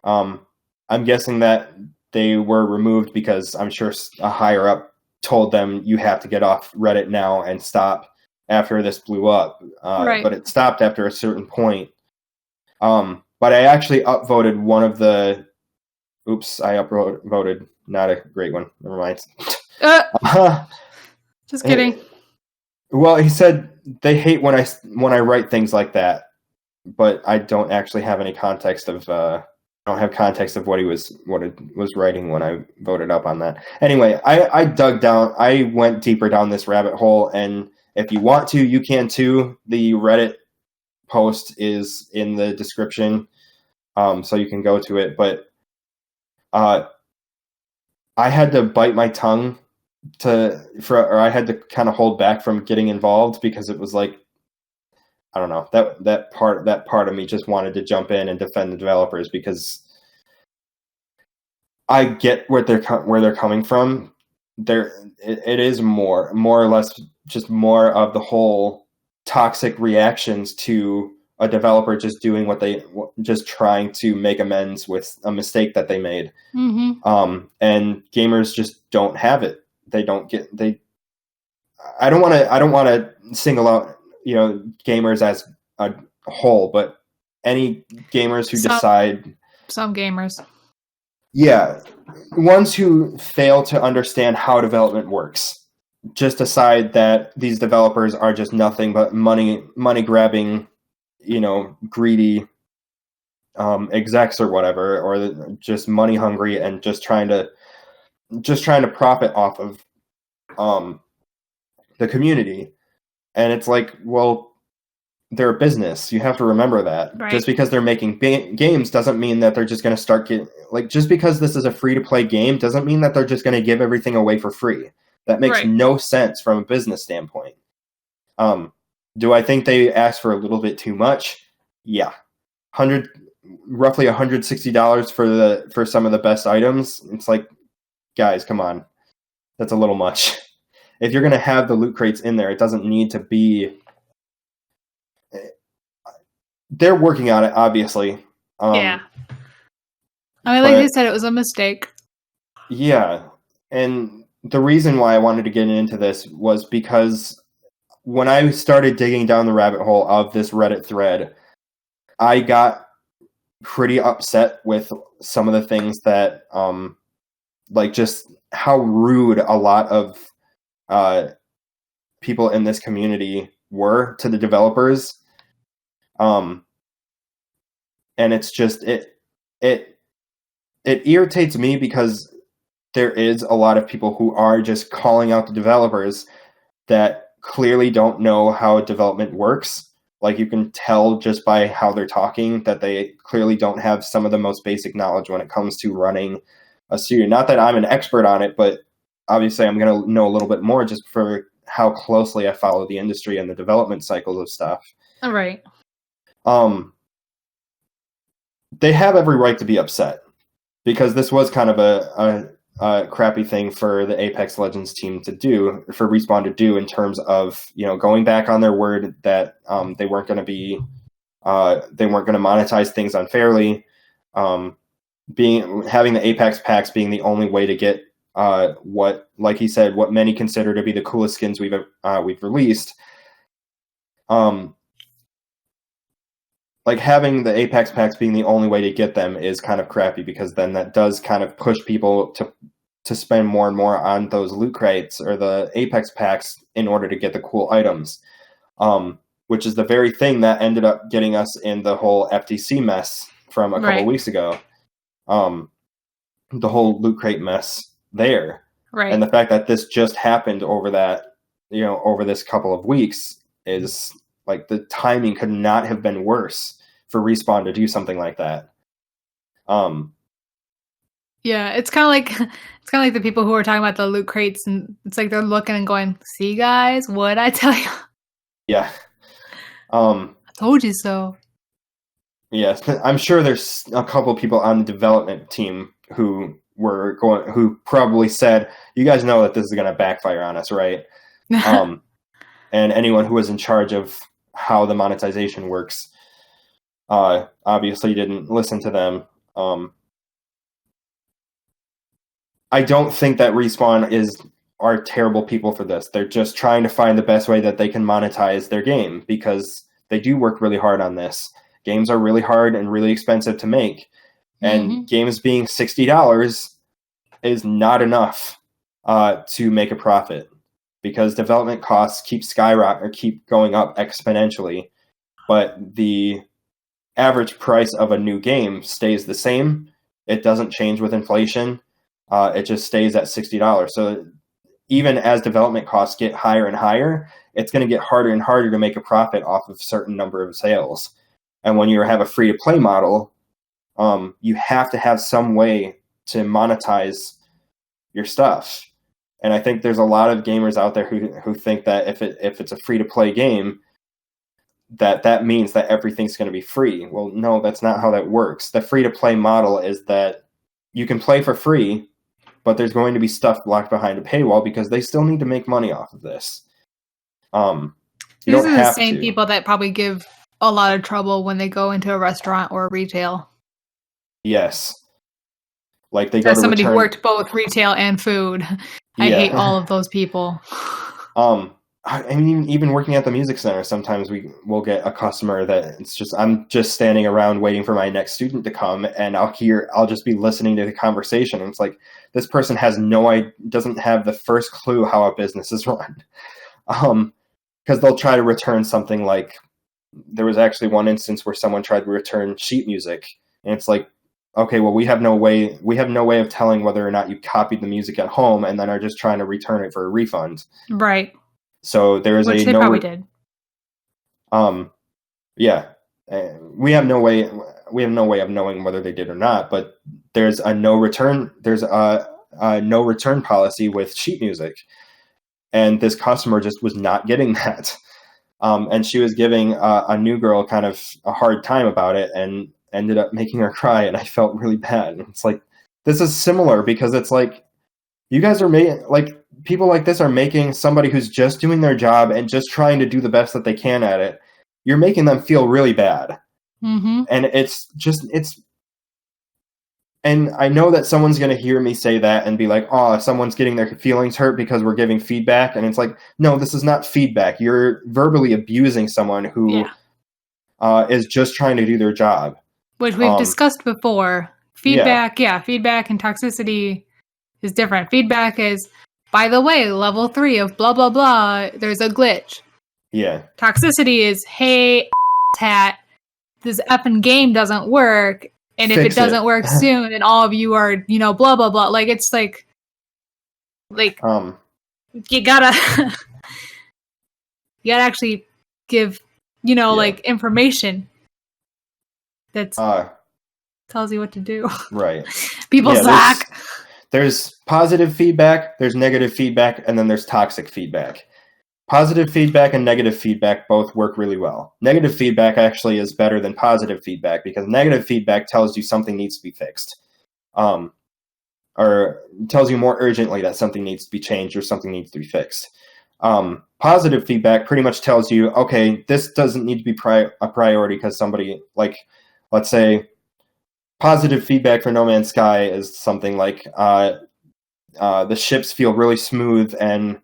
I'm guessing that they were removed because I'm sure a higher up told them you have to get off Reddit now and stop after this blew up. Right. But it stopped after a certain point. But I actually upvoted one of the... Oops, I upvoted not a great one. Never mind. Just kidding. Well, he said they hate when I write things like that, but I don't actually have any context of... I don't have context of what it was writing when I voted up on that. Anyway, I dug down. I went deeper down this rabbit hole, and if you want to, you can too. The Reddit post is in the description, so you can go to it. But I had to bite my tongue or I had to kind of hold back from getting involved because it was like, I don't know, that part of me just wanted to jump in and defend the developers because I get where they're coming from. It is more or less just more of the whole toxic reactions to a developer just doing just trying to make amends with a mistake that they made. Mm-hmm. And gamers just don't have it. I don't want to single out, gamers as a whole, but any gamers who decide, some gamers, ones who fail to understand how development works, just decide that these developers are just nothing but money grabbing, greedy execs or whatever, or just money hungry and just trying to profit off of the community. And it's like, well, they're a business. You have to remember that. Right. Just because they're making games doesn't mean that they're just going to start getting, like, just because this is a free-to-play game doesn't mean that they're just going to give everything away for free. That makes no sense from a business standpoint. Do I think they asked for a little bit too much? Yeah. Roughly $160 for some of the best items. It's like, guys, come on. That's a little much. If you're going to have the loot crates in there, it doesn't need to be... They're working on it, obviously. Yeah. I mean, like they said, it was a mistake. Yeah. And the reason why I wanted to get into this was because when I started digging down the rabbit hole of this Reddit thread, I got pretty upset with some of the things that, like, just how rude a lot of people in this community were to the developers. And it's just, it irritates me because there is a lot of people who are just calling out the developers that clearly don't know how development works. Like, you can tell just by how they're talking that they clearly don't have some of the most basic knowledge when it comes to running a studio. Not that I'm an expert on it, but obviously I'm going to know a little bit more just for how closely I follow the industry and the development cycles of stuff. All right. They have every right to be upset because this was kind of a crappy thing for the Apex Legends team to do, for Respawn to do, in terms of, going back on their word that they weren't going to monetize things unfairly, having the Apex packs being the only way to get what, like he said, what many consider to be the coolest skins we've released. Like, having the Apex packs being the only way to get them is kind of crappy, because then that does kind of push people to spend more and more on those loot crates or the Apex packs in order to get the cool items, which is the very thing that ended up getting us in the whole FTC mess from a couple of weeks ago. The whole loot crate mess there. Right. And the fact that this just happened over this couple of weeks is... like, the timing could not have been worse for Respawn to do something like that. Yeah, it's kind of like the people who are talking about the loot crates, and it's like they're looking and going, "See, guys, what'd I tell you?" Yeah. I told you so. Yes, I'm sure there's a couple people on the development team who probably said, "You guys know that this is going to backfire on us, right?" And anyone who was in charge of how the monetization works obviously didn't listen to them. I don't think that Respawn are terrible people for this. They're just trying to find the best way that they can monetize their game, because they do work really hard on this. Games are really hard and really expensive to make. And games being $60 is not enough to make a profit, because development costs keep going up exponentially, but the average price of a new game stays the same. It doesn't change with inflation. It just stays at $60. So even as development costs get higher and higher, it's going to get harder and harder to make a profit off of a certain number of sales. And when you have a free-to-play model, you have to have some way to monetize your stuff. And I think there's a lot of gamers out there who think that if it's a free-to-play game, that means that everything's going to be free. Well, no, that's not how that works. The free-to-play model is that you can play for free, but there's going to be stuff locked behind a paywall because they still need to make money off of this. These are the same people that probably give a lot of trouble when they go into a restaurant or retail. Yes. Like they go As to somebody return. who worked both retail and food, I hate all of those people. I mean, even working at the music center, sometimes we'll get a customer that it's just, I'm just standing around waiting for my next student to come, and I'll just be listening to the conversation. And it's like, this person doesn't have the first clue how a business is run. Because they'll try to return something like, there was actually one instance where someone tried to return sheet music, and it's like, okay, well, we have no way of telling whether or not you copied the music at home and then are just trying to return it for a refund. Right. So there's Which they probably did. Yeah. We have no way of knowing whether they did or not, but there's a no return policy with sheet music. And this customer just was not getting that. And she was giving a new girl kind of a hard time about it and ended up making her cry, and I felt really bad. It's like, this is similar, because it's like, you guys are people like this are making somebody who's just doing their job and just trying to do the best that they can at it, you're making them feel really bad. Mm-hmm. And and I know that someone's going to hear me say that and be like, oh, someone's getting their feelings hurt because we're giving feedback. And it's like, no, this is not feedback. You're verbally abusing someone who is just trying to do their job. Which we've discussed before. Feedback and toxicity is different. Feedback is, by the way, level 3 of blah, blah, blah, there's a glitch. Yeah. Toxicity is, hey, hat, this effing game doesn't work. And if it doesn't work soon, then all of you are, blah, blah, blah. Like, it's like you gotta actually give, like, information that tells you what to do. Right. People suck. There's positive feedback, there's negative feedback, and then there's toxic feedback. Positive feedback and negative feedback both work really well. Negative feedback actually is better than positive feedback, because negative feedback tells you something needs to be fixed. Or tells you more urgently that something needs to be changed or something needs to be fixed. Positive feedback pretty much tells you, okay, this doesn't need to be a priority because somebody, like, let's say, positive feedback for No Man's Sky is something like, the ships feel really smooth and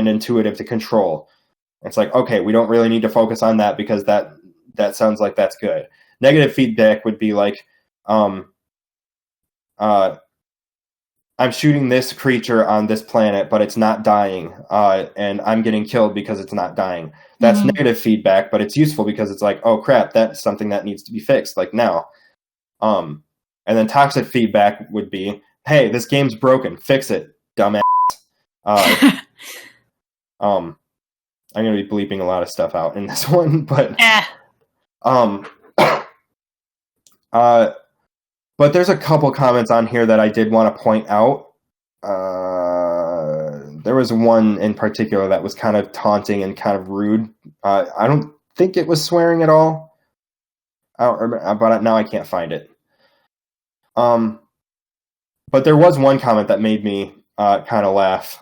intuitive to control. It's like, okay, we don't really need to focus on that because that sounds like that's good. Negative feedback would be like, I'm shooting this creature on this planet, but it's not dying, and I'm getting killed because it's not dying. That's negative feedback, but it's useful because it's like, oh crap, that's something that needs to be fixed, like now. And then toxic feedback would be, hey, this game's broken, fix it, dumbass. I'm going to be bleeping a lot of stuff out in this one, but but there's a couple comments on here that I did want to point out. There was one in particular that was kind of taunting and kind of rude. I don't think it was swearing at all. I don't remember, but now I can't find it. But there was one comment that made me kind of laugh.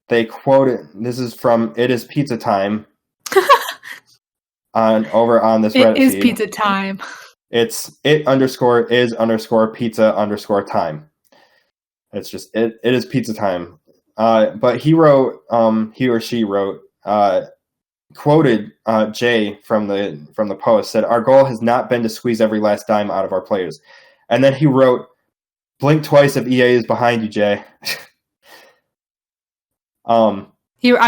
They quoted, this is from It Is Pizza Time over on this Reddit feed. It is pizza time. It's it_is_pizza_time. It's just it is pizza time. But he or she wrote, quoted Jay from the post, said, "Our goal has not been to squeeze every last dime out of our players." And then he wrote, "Blink twice if EA is behind you, Jay." I'm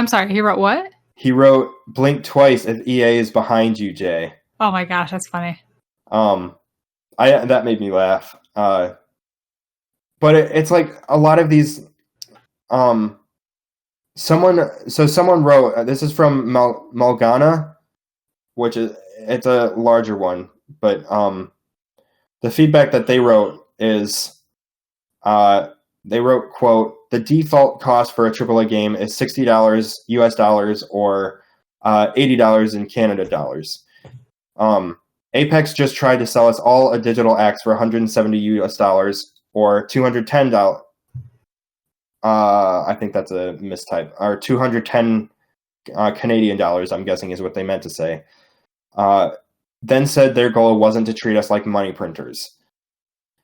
sorry, he wrote what? He wrote, "Blink twice if EA is behind you, Jay." Oh my gosh, that's funny. That made me laugh. But it's like a lot of these, someone wrote, this is from Malgana, it's a larger one, but the feedback that they wrote is, they wrote, quote, "The default cost for a AAA game is $60 US dollars or $80 in Canada dollars. Apex just tried to sell us all a digital axe for $170 US dollars or $210 I think that's a mistype. Or 210 Canadian dollars, I'm guessing is what they meant to say. Then said their goal wasn't to treat us like money printers.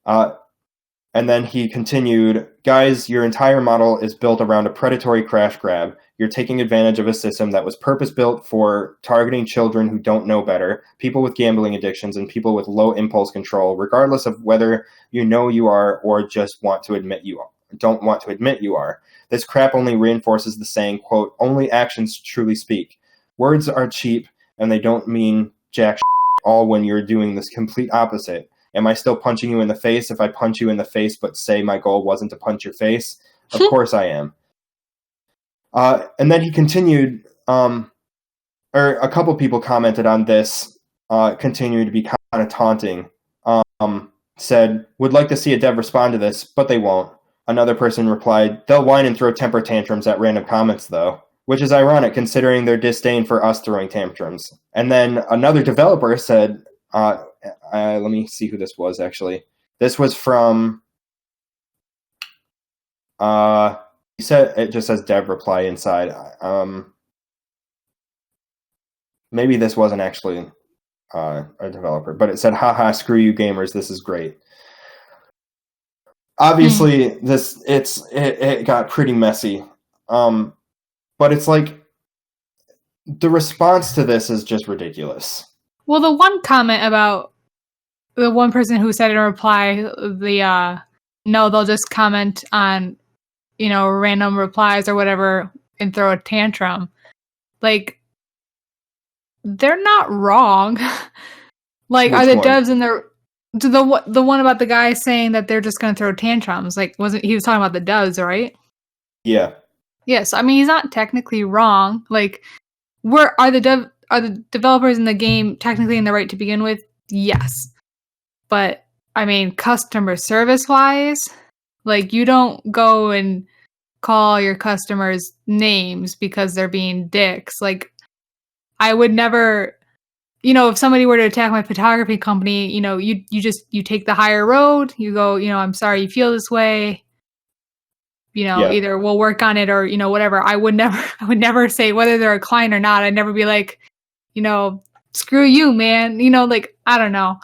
And then he continued, guys, your entire model is built around a predatory crash grab. You're taking advantage of a system that was purpose-built for targeting children who don't know better, people with gambling addictions, and people with low impulse control, regardless of whether you know you are or just don't want to admit you are. This crap only reinforces the saying, quote, only actions truly speak. Words are cheap, and they don't mean jack all when you're doing this complete opposite. Am I still punching you in the face if I punch you in the face but say my goal wasn't to punch your face? Of course I am. And then he continued, or a couple people commented on this, continuing to be kind of taunting. Said, would like to see a dev respond to this, but they won't. Another person replied, they'll whine and throw temper tantrums at random comments, though. Which is ironic, considering their disdain for us throwing tantrums. And then another developer said, let me see who this was, actually. This was from... he said, it just says dev reply inside. Maybe this wasn't actually a developer, but it said, haha, screw you gamers, this is great. Obviously, it got pretty messy. But it's like, the response to this is just ridiculous. Well, the one comment about the one person who said in reply, no, they'll just comment on, random replies or whatever and throw a tantrum. Like, they're not wrong. Like, Which are the one? devs in the one about the guy saying that they're just going to throw tantrums? Like, he was talking about the devs, right? Yeah. Yes, I mean, he's not technically wrong. Like, are the developers in the game technically in the right to begin with? Yes. But, I mean, customer service-wise, like, you don't go and call your customers names because they're being dicks. Like, I would never, if somebody were to attack my photography company, you take the higher road. You go, I'm sorry you feel this way. Either we'll work on it or, whatever. I would never say whether they're a client or not. I'd never be like, screw you, man. Like, I don't know.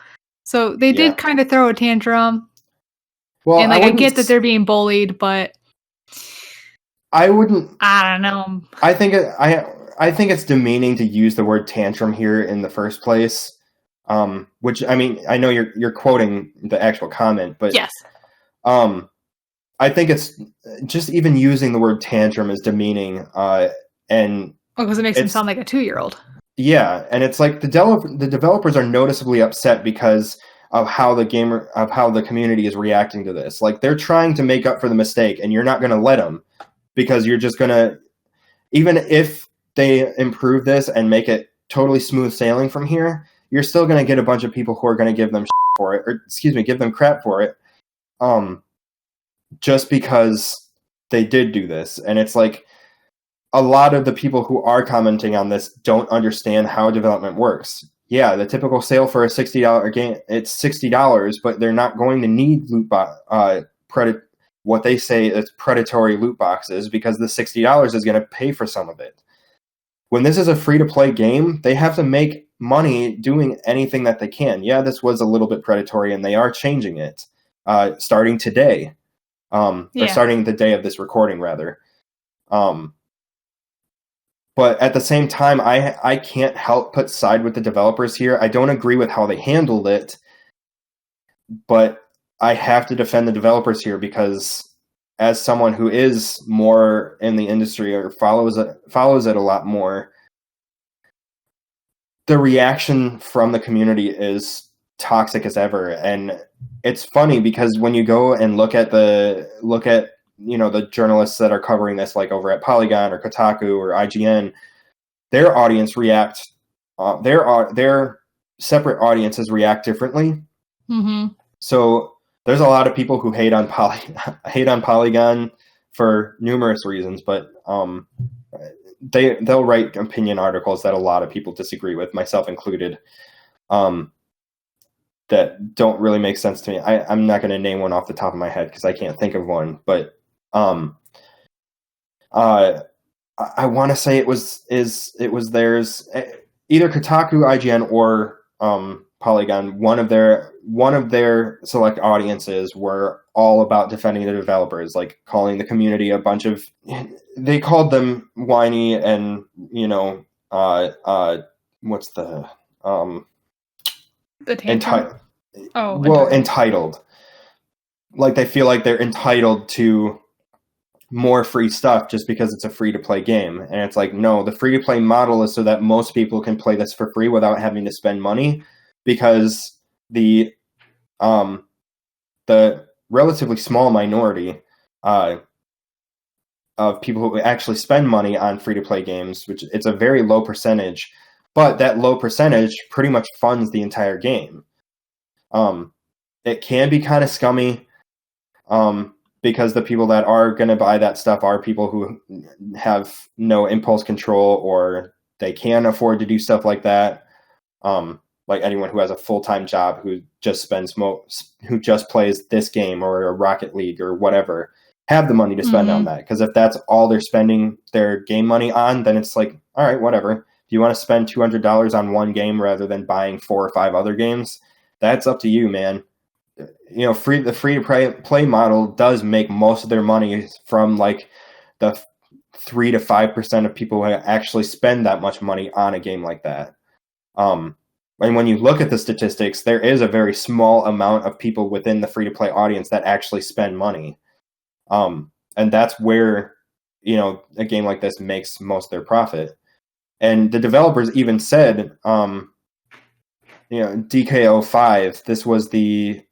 So they did kind of throw a tantrum. Well, and I get that they're being bullied, but I don't know. I think it's demeaning to use the word tantrum here in the first place. Which, I mean, I know you're quoting the actual comment, but yes. I think it's just even using the word tantrum is demeaning, and because it makes them sound like a 2-year-old. Yeah, and it's like the developers are noticeably upset because of how the community is reacting to this. Like, they're trying to make up for the mistake, and you're not going to let them, because you're just going to, even if they improve this and make it totally smooth sailing from here, you're still going to get a bunch of people who are going to give them give them crap for it. Just because they did do this. And it's like, a lot of the people who are commenting on this don't understand how development works. Yeah, the typical sale for a $60 game, it's $60, but they're not going to need what they say is predatory loot boxes, because the $60 is going to pay for some of it. When this is a free-to-play game, they have to make money doing anything that they can. Yeah, this was a little bit predatory, and they are changing it starting today. Or starting the day of this recording, rather. But at the same time, I can't help but side with the developers here. I don't agree with how they handled it, but I have to defend the developers here, because as someone who is more in the industry or follows it a lot more, the reaction from the community is toxic as ever. And it's funny because when you go and look at the journalists that are covering this, like over at Polygon or Kotaku or IGN, their audience their separate audiences react differently. Mm-hmm. So there's a lot of people who hate on Polygon for numerous reasons, but they'll write opinion articles that a lot of people disagree with, myself included, that don't really make sense to me. I'm not going to name one off the top of my head because I can't think of one, but I want to say it was theirs, either Kotaku, IGN, or Polygon. One of their select audiences were all about defending the developers, like calling the community a bunch of. They called them whiny and what's the tantrum? Entitled. Like they feel like they're entitled to more free stuff just because it's a free-to-play game. And it's like, no, the free-to-play model is so that most people can play this for free without having to spend money, because the relatively small minority of people who actually spend money on free-to-play games, which it's a very low percentage, but that low percentage pretty much funds the entire game. It can be kind of scummy, because the people that are going to buy that stuff are people who have no impulse control, or they can afford to do stuff like that. Like anyone who has a full-time job who just plays this game or a Rocket League or whatever, have the money to spend on that. Because if that's all they're spending their game money on, then it's like, all right, whatever. If you want to spend $200 on one game rather than buying 4 or 5 other games, that's up to you, man. The free-to-play model does make most of their money from like the 3 to 5% of people who actually spend that much money on a game like that. And when you look at the statistics, there is a very small amount of people within the free-to-play audience that actually spend money. And that's where, a game like this makes most of their profit. And the developers even said, DKO5, this was the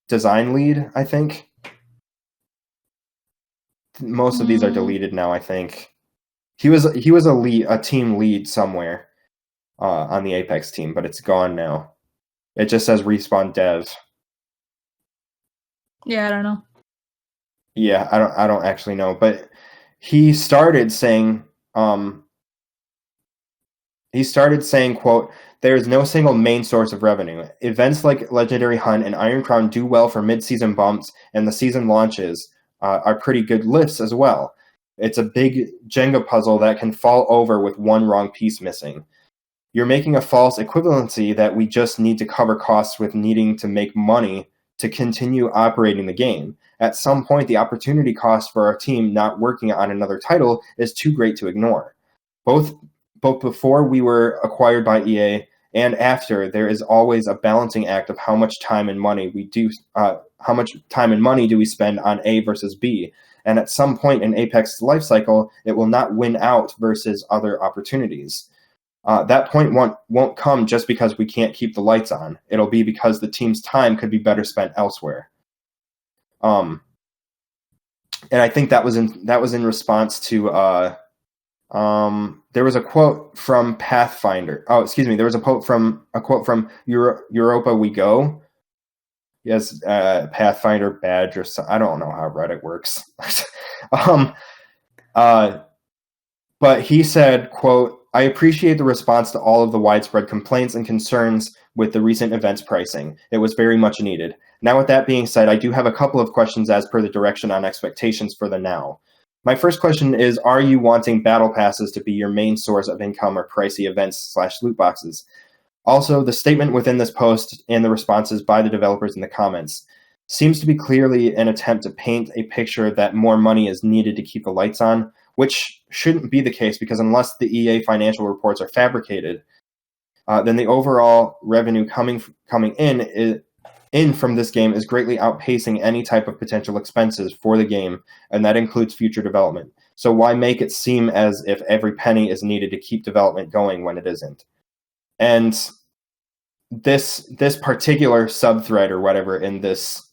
design lead, I think. Most of these are deleted now, I think. He was a team lead somewhere on the Apex team, but it's gone now. It just says Respawn Dev. Yeah, I don't know. Yeah, I don't actually know, but he started saying, quote, "There is no single main source of revenue. Events like Legendary Hunt and Iron Crown do well for mid-season bumps, and the season launches are pretty good lifts as well. It's a big Jenga puzzle that can fall over with one wrong piece missing. You're making a false equivalency that we just need to cover costs with needing to make money to continue operating the game. At some point, the opportunity cost for our team not working on another title is too great to ignore. Both before we were acquired by EA and after, there is always a balancing act of how much time and money do we spend on A versus B. And at some point in Apex's lifecycle, it will not win out versus other opportunities. That point won't come just because we can't keep the lights on. It'll be because the team's time could be better spent elsewhere." And I think that was in response to there was a quote from Pathfinder. Oh, excuse me. There was a quote from Europa We Go. Yes, Pathfinder badge or something. I don't know how Reddit works. But he said, quote, "I appreciate the response to all of the widespread complaints and concerns with the recent events pricing. It was very much needed. Now, with that being said, I do have a couple of questions as per the direction on expectations for the now. My first question is, are you wanting battle passes to be your main source of income or pricey events/loot boxes? Also, the statement within this post and the responses by the developers in the comments seems to be clearly an attempt to paint a picture that more money is needed to keep the lights on, which shouldn't be the case, because unless the EA financial reports are fabricated, then the overall revenue coming in from this game is greatly outpacing any type of potential expenses for the game, and that includes future development. So why make it seem as if every penny is needed to keep development going when it isn't?" And this particular subthread or whatever in this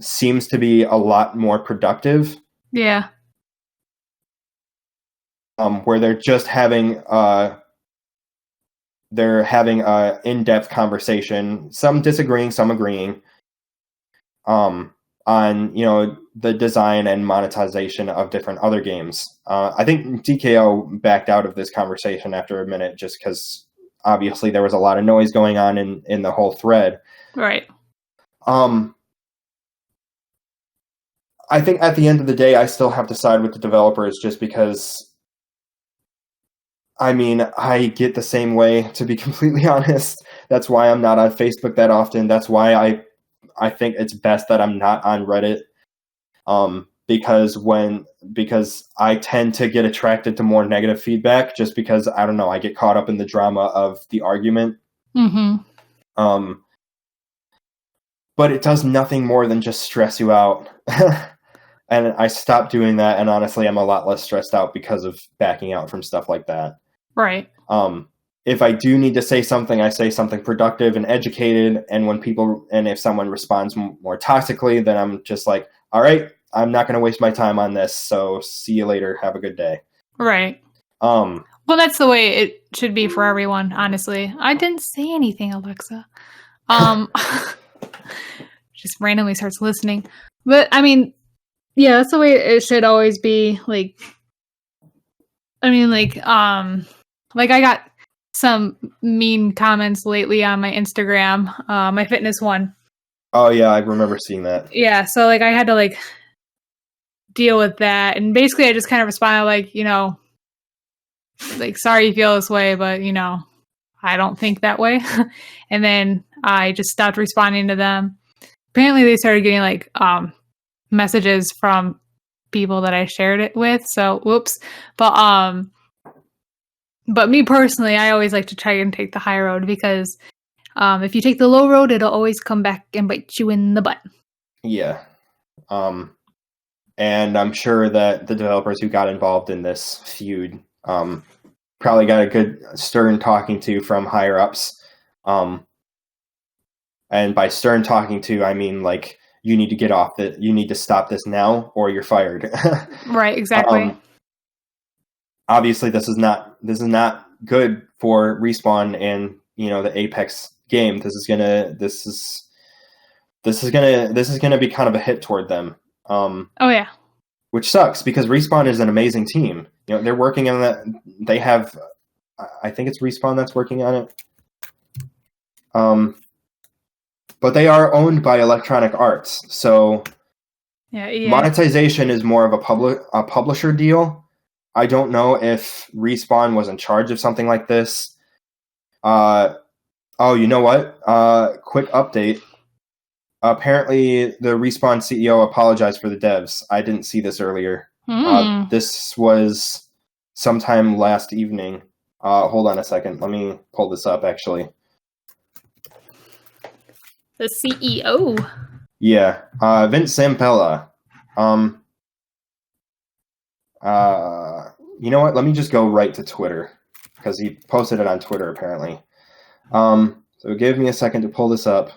seems to be a lot more productive. Yeah. Where they're just having a in-depth conversation, some disagreeing, some agreeing, on the design and monetization of different other games. I think DKO backed out of this conversation after a minute, just because obviously there was a lot of noise going on in the whole thread. Right. I think at the end of the day, I still have to side with the developers just because, I mean, I get the same way, to be completely honest. That's why I'm not on Facebook that often. That's why I think it's best that I'm not on Reddit. Because I tend to get attracted to more negative feedback just because, I don't know, I get caught up in the drama of the argument. Mm-hmm. But it does nothing more than just stress you out. And I stopped doing that, and honestly, I'm a lot less stressed out because of backing out from stuff like that. Right. If I do need to say something, I say something productive and educated, and if someone responds more toxically, then I'm just like, all right, I'm not going to waste my time on this, so see you later, have a good day. Right. Well, that's the way it should be for everyone, honestly. I didn't say anything, Alexa. Just randomly starts listening. But, I mean, yeah, that's the way it should always be. Like, I mean, like I got some mean comments lately on my Instagram, my fitness one. Oh, yeah, I remember seeing that. Yeah, so, like, I had to, like, deal with that. And basically, I just kind of responded, like, you know, like, sorry you feel this way, but, you know, I don't think that way. And then I just stopped responding to them. Apparently, they started getting, like, messages from people that I shared it with. So, whoops. But me personally, I always like to try and take the high road because if you take the low road, it'll always come back and bite you in the butt. Yeah. And I'm sure that the developers who got involved in this feud probably got a good stern talking to from higher ups. And by stern talking to, I mean, like, you need to get off that. You need to stop this now, or you're fired. Right, exactly. Obviously, this is not good for Respawn and, you know, the Apex game. This is gonna be kind of a hit toward them. Oh yeah, which sucks because Respawn is an amazing team. You know, they're working on that. They have, I think it's Respawn that's working on it. But they are owned by Electronic Arts, so yeah. Monetization is more of a publisher deal. I don't know if Respawn was in charge of something like this. Oh, you know what? Quick update. Apparently, the Respawn CEO apologized for the devs. I didn't see this earlier. This was sometime last evening. Hold on a second. Let me pull this up, actually. The CEO? Yeah. Vince Zampella. You know what? Let me just go right to Twitter, because he posted it on Twitter, apparently. So give me a second to pull this up.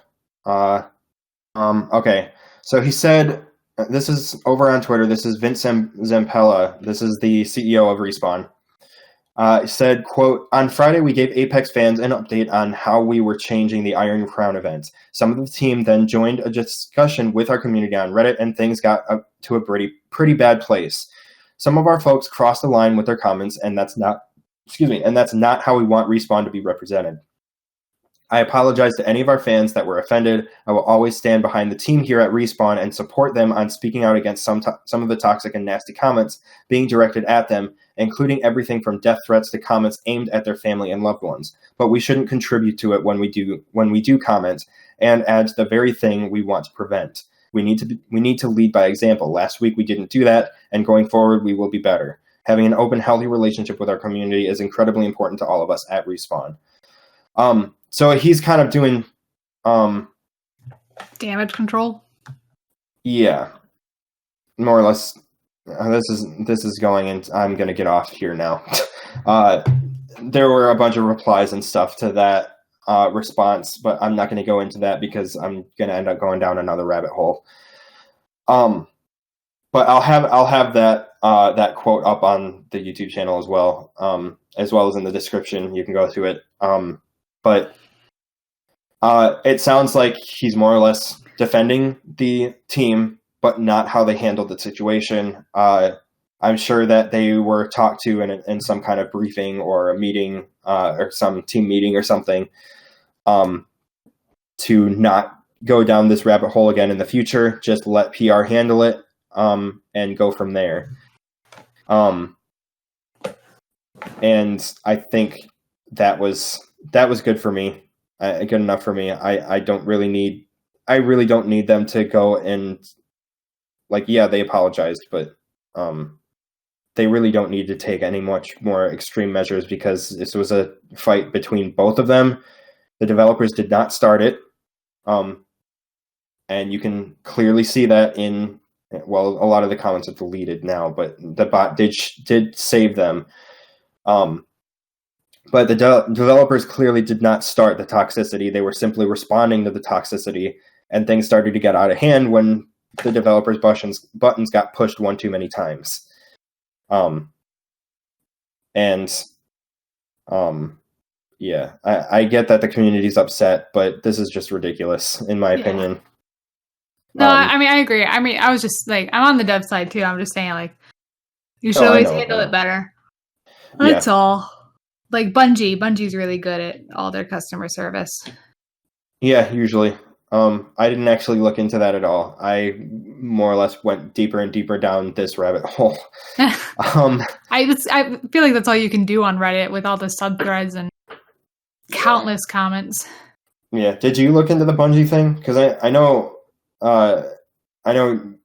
Okay, so he said, this is over on Twitter, this is Vince Zampella, this is the CEO of Respawn. He said, quote, "On Friday, we gave Apex fans an update on how we were changing the Iron Crown event. Some of the team then joined a discussion with our community on Reddit, and things got up to a pretty bad place. Some of our folks crossed the line with their comments, and that's not how we want Respawn to be represented. I apologize to any of our fans that were offended. I will always stand behind the team here at Respawn and support them on speaking out against some of the toxic and nasty comments being directed at them, including everything from death threats to comments aimed at their family and loved ones. But we shouldn't contribute to it when we do comment and add to the very thing we want to prevent. We need to lead by example. Last week we didn't do that, and going forward we will be better. Having an open, healthy relationship with our community is incredibly important to all of us at Respawn." So he's kind of doing damage control. Yeah, more or less. This is going, and I'm going to get off here now. There were a bunch of replies and stuff to that response, but I'm not going to go into that because I'm going to end up going down another rabbit hole. But I'll have that quote up on the YouTube channel as well as in the description. You can go through it. But it sounds like he's more or less defending the team, but not how they handled the situation. I'm sure that they were talked to in some kind of briefing or a meeting or some team meeting or something to not go down this rabbit hole again in the future. Just let PR handle it. and go from there. And I think that was good for me, good enough for me. I really don't need them to go and they apologized, but they really don't need to take any much more extreme measures because this was a fight between both of them. The developers did not start it, and you can clearly see that in a lot of the comments are deleted now, but the bot did save them. But the developers clearly did not start the toxicity. They were simply responding to the toxicity, and things started to get out of hand when the developers' buttons got pushed one too many times. Yeah, I get that the community's upset, but this is just ridiculous, in my opinion. No, I mean, I agree. I mean, I was just I'm on the dev side too. I'm just saying, you should always handle it better. That's all. Bungie's really good at all their customer service. Yeah, usually. I didn't actually look into that at all. I more or less went deeper and deeper down this rabbit hole. I feel like that's all you can do on Reddit with all the subthreads and countless comments. Yeah. Did you look into the Bungie thing? Because I know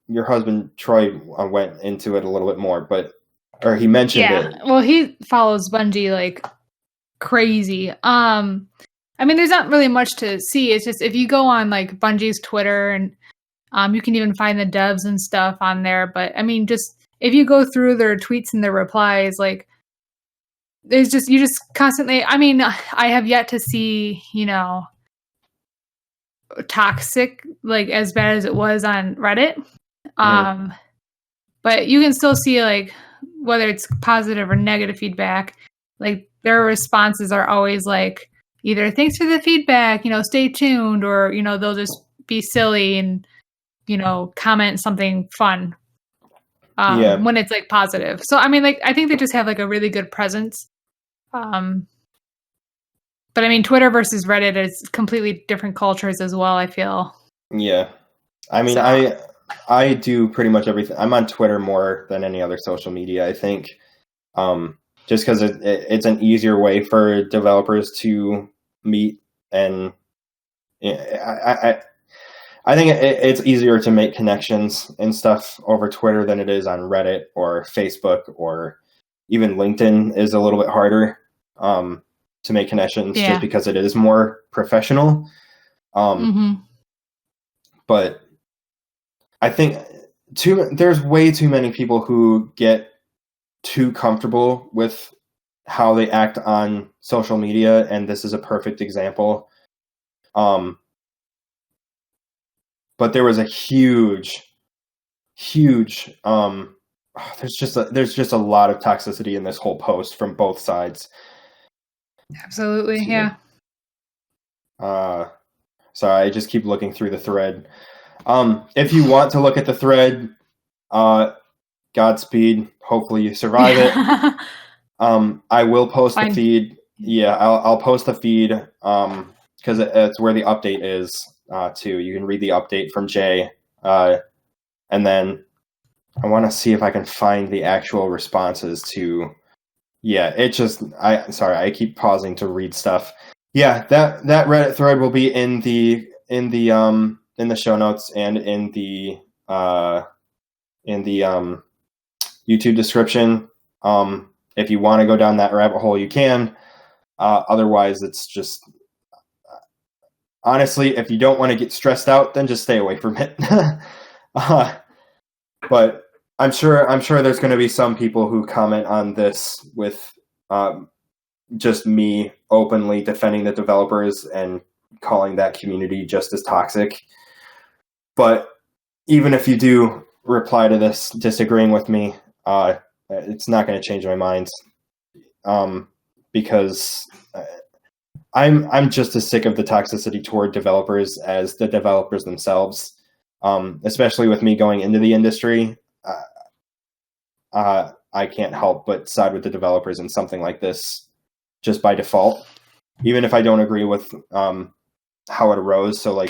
your husband Troy went into it a little bit more, or he mentioned it. Well, he follows Bungie like crazy. I mean, there's not really much to see. It's just if you go on Bungie's Twitter and you can even find the devs and stuff on there. But I mean, just if you go through their tweets and their replies, you just constantly. I mean, I have yet to see toxic as bad as it was on Reddit. But you can still see whether it's positive or negative feedback. Their responses are always either thanks for the feedback, stay tuned, or, they'll just be silly and, comment something fun when it's positive. So, I mean, I think they just have a really good presence. But I mean, Twitter versus Reddit is completely different cultures as well, I feel. Yeah. I mean, I do pretty much everything. I'm on Twitter more than any other social media, I think. Just because it's an easier way for developers to meet, and I think it's easier to make connections and stuff over Twitter than it is on Reddit or Facebook, or even LinkedIn is a little bit harder to make connections just because it is more professional. But I think there's way too many people who get too comfortable with how they act on social media, and this is a perfect example. But there was a huge there's just a lot of toxicity in this whole post from both sides. Absolutely. Yeah. Sorry, I just keep looking through the thread. If you want to look at the thread, Godspeed. Hopefully you survive it. I will post the feed. Yeah, I'll post the feed because it's where the update is too. You can read the update from Jay, and then I want to see if I can find the actual responses to. Yeah, I keep pausing to read stuff. Yeah, that Reddit thread will be in the show notes and in the YouTube description. If you want to go down that rabbit hole, you can. Otherwise, it's just honestly, if you don't want to get stressed out, then just stay away from it. But I'm sure there's going to be some people who comment on this with just me openly defending the developers and calling that community just as toxic. But even if you do reply to this disagreeing with me, it's not going to change my mind, because I'm just as sick of the toxicity toward developers as the developers themselves. Especially with me going into the industry, I can't help but side with the developers in something like this just by default, even if I don't agree with how it arose. So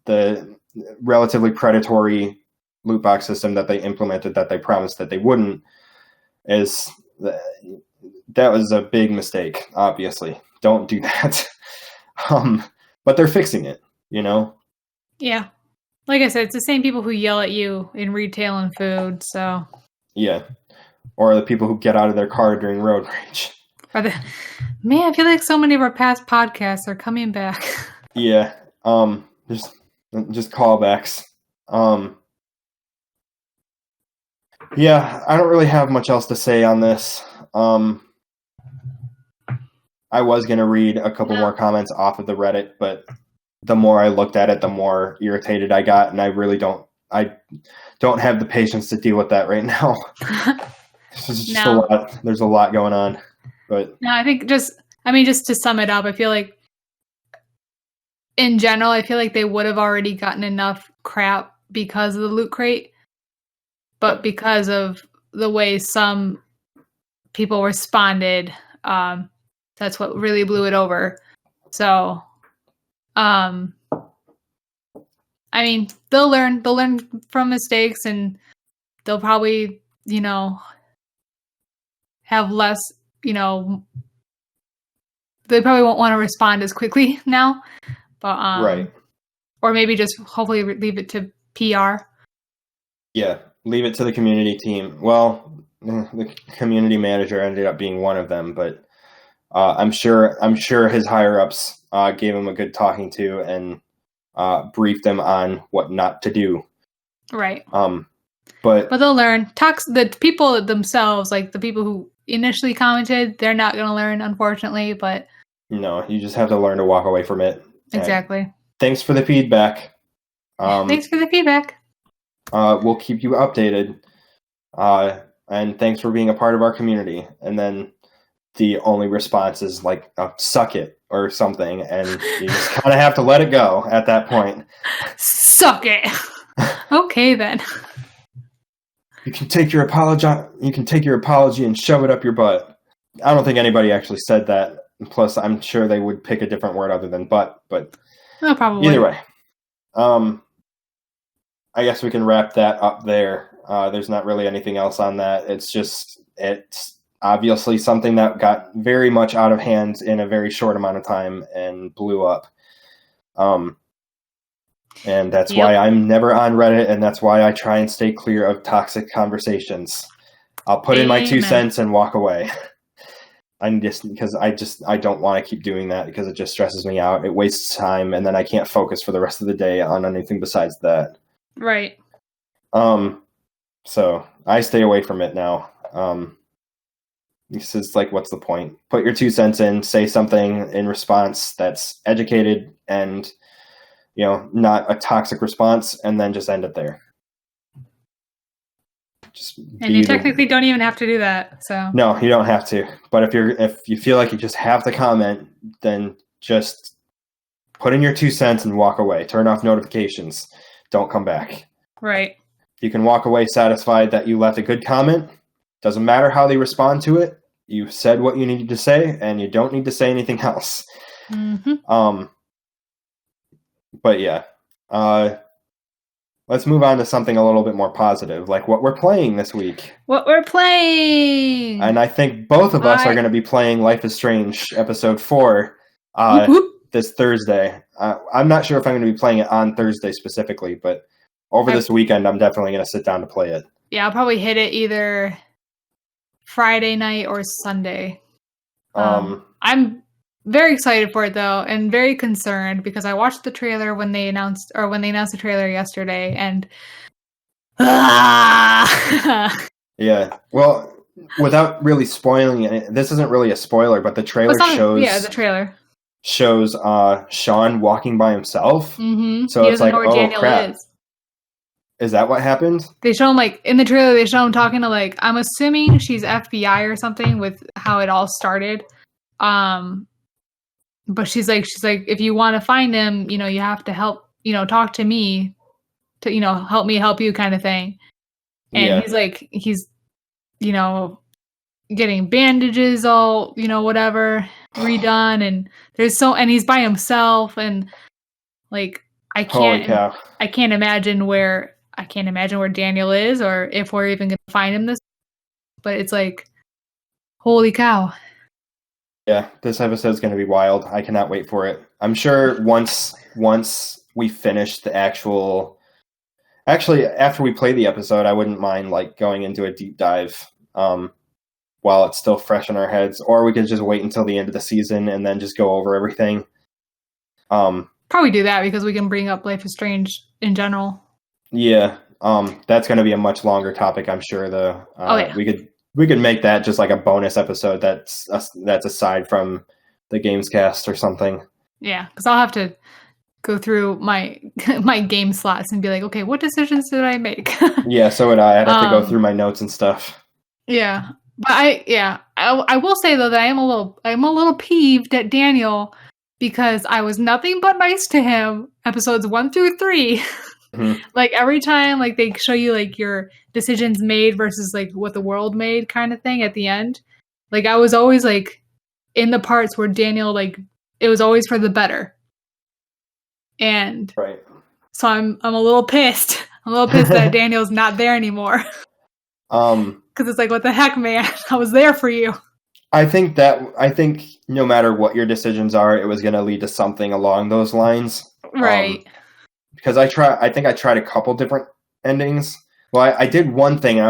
the relatively predatory loot box system that they implemented that they promised that they wouldn't is that was a big mistake. Obviously, don't do that. But they're fixing it, you know? Yeah. Like I said, it's the same people who yell at you in retail and food, so. Yeah. Or the people who get out of their car during road rage. Man, I feel like so many of our past podcasts are coming back. Yeah. Just callbacks. Yeah, I don't really have much else to say on this. I was going to read a couple more comments off of the Reddit, but the more I looked at it, the more irritated I got, and I don't have the patience to deal with that right now. It's just a lot. There's a lot going on. But no, I think just to sum it up, I feel like in general, I feel like they would have already gotten enough crap because of the loot crate, but because of the way some people responded, that's what really blew it over. So, I mean, they'll learn from mistakes, and they'll probably, have less, they probably won't want to respond as quickly now, but, right. Or maybe just hopefully leave it to PR. Yeah, leave it to the community team. Well, the community manager ended up being one of them, but I'm sure his higher ups gave him a good talking to and briefed them on what not to do. Right. But they'll learn. The people themselves, like the people who initially commented, they're not going to learn, unfortunately. But no, you just have to learn to walk away from it. Exactly. Thanks for the feedback. Thanks for the feedback. We'll keep you updated. And thanks for being a part of our community. And then the only response is like, suck it or something. And you just kind of have to let it go at that point. Suck it. Okay, then. You can take your apology and shove it up your butt. I don't think anybody actually said that. Plus, I'm sure they would pick a different word other than butt. But no, probably. Either way. I guess we can wrap that up there. There's not really anything else on that. It's obviously something that got very much out of hand in a very short amount of time and blew up. And that's why I'm never on Reddit, and that's why I try and stay clear of toxic conversations. I'll put in my 2 cents and walk away. I don't want to keep doing that because it just stresses me out. It wastes time, and then I can't focus for the rest of the day on anything besides that. Right. So I stay away from it now. This is like, what's the point? Put your 2 cents in, say something in response that's educated and, not a toxic response, and then just end it there. And you technically don't even have to do that. So no, you don't have to. But if you feel like you just have to comment, then just put in your 2 cents and walk away. Turn off notifications. Don't come back. Right. You can walk away satisfied that you left a good comment. Doesn't matter how they respond to it. You said what you needed to say, and you don't need to say anything else. Mm-hmm. But yeah. Let's move on to something a little bit more positive, like what we're playing this week. What we're playing! And I think both of us are going to be playing Life is Strange Episode 4 this Thursday. I'm not sure if I'm going to be playing it on Thursday specifically, but over this weekend, I'm definitely going to sit down to play it. Yeah, I'll probably hit it either Friday night or Sunday. I'm very excited for it though, and very concerned because I watched the trailer when they announced the trailer yesterday, and yeah. Well, without really spoiling it, this isn't really a spoiler, but the trailer shows Sean walking by himself. Mm-hmm. So it's like, oh crap. Is that what happened? They show him in the trailer. They show him talking to I'm assuming she's FBI or something with how it all started. But she's like, if you want to find him, you have to help, talk to me to, help me help you kind of thing. And he's getting bandages all, whatever redone. And and he's by himself. And I can't imagine where, I can't imagine where Daniel is or if we're even going to find him this. But it's like, holy cow. Yeah, this episode's going to be wild. I cannot wait for it. I'm sure once we finish the actual... Actually, after we play the episode, I wouldn't mind like going into a deep dive while it's still fresh in our heads. Or we could just wait until the end of the season and then just go over everything. Probably do that because we can bring up Life is Strange in general. Yeah, that's going to be a much longer topic, I'm sure. Though, yeah. we could make that just like a bonus episode that's aside from the Gamescast or something. Yeah, because I'll have to go through my game slots and be like, okay, what decisions did I make? Yeah, so would I. I'd have to go through my notes and stuff. Yeah, but I will say though that I'm a little peeved at Daniel because I was nothing but nice to him episodes 1 through 3. Mm-hmm. Like every time like they show you like your decisions made versus like what the world made kind of thing at the end, like I was always like in the parts where Daniel like it was always for the better. And right. So I'm a little pissed. I'm a little pissed that Daniel's not there anymore. Because it's like, what the heck, man? I was there for you. I think no matter what your decisions are, it was going to lead to something along those lines. Right. Because I think I tried a couple different endings. Well, I did one thing.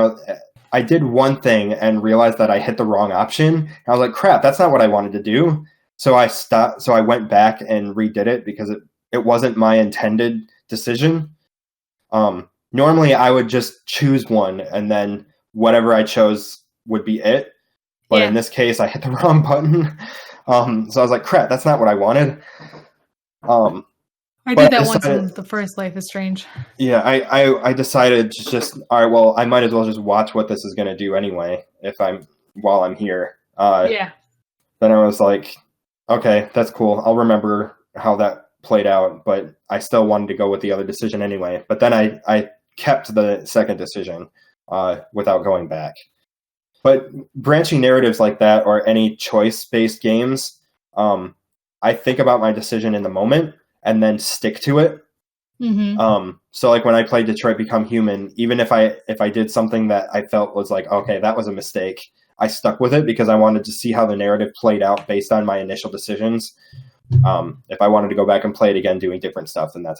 I did one thing and realized that I hit the wrong option. And I was like, crap, that's not what I wanted to do. So I stopped. So I went back and redid it because it wasn't my intended decision. Normally I would just choose one and then whatever I chose would be it. But in this case, I hit the wrong button. So I was like, crap, that's not what I wanted. I did that once in the first Life is Strange. Yeah, I decided to just, all right, well, I might as well just watch what this is going to do anyway while I'm here. Yeah. Then I was like, okay, that's cool. I'll remember how that played out, but I still wanted to go with the other decision anyway. But then I kept the second decision without going back. But branching narratives like that or any choice-based games, I think about my decision in the moment and then stick to it. Mm-hmm. So like when I played Detroit Become Human, even if I did something that I felt was like, okay, that was a mistake, I stuck with it because I wanted to see how the narrative played out based on my initial decisions. If I wanted to go back and play it again doing different stuff, then that's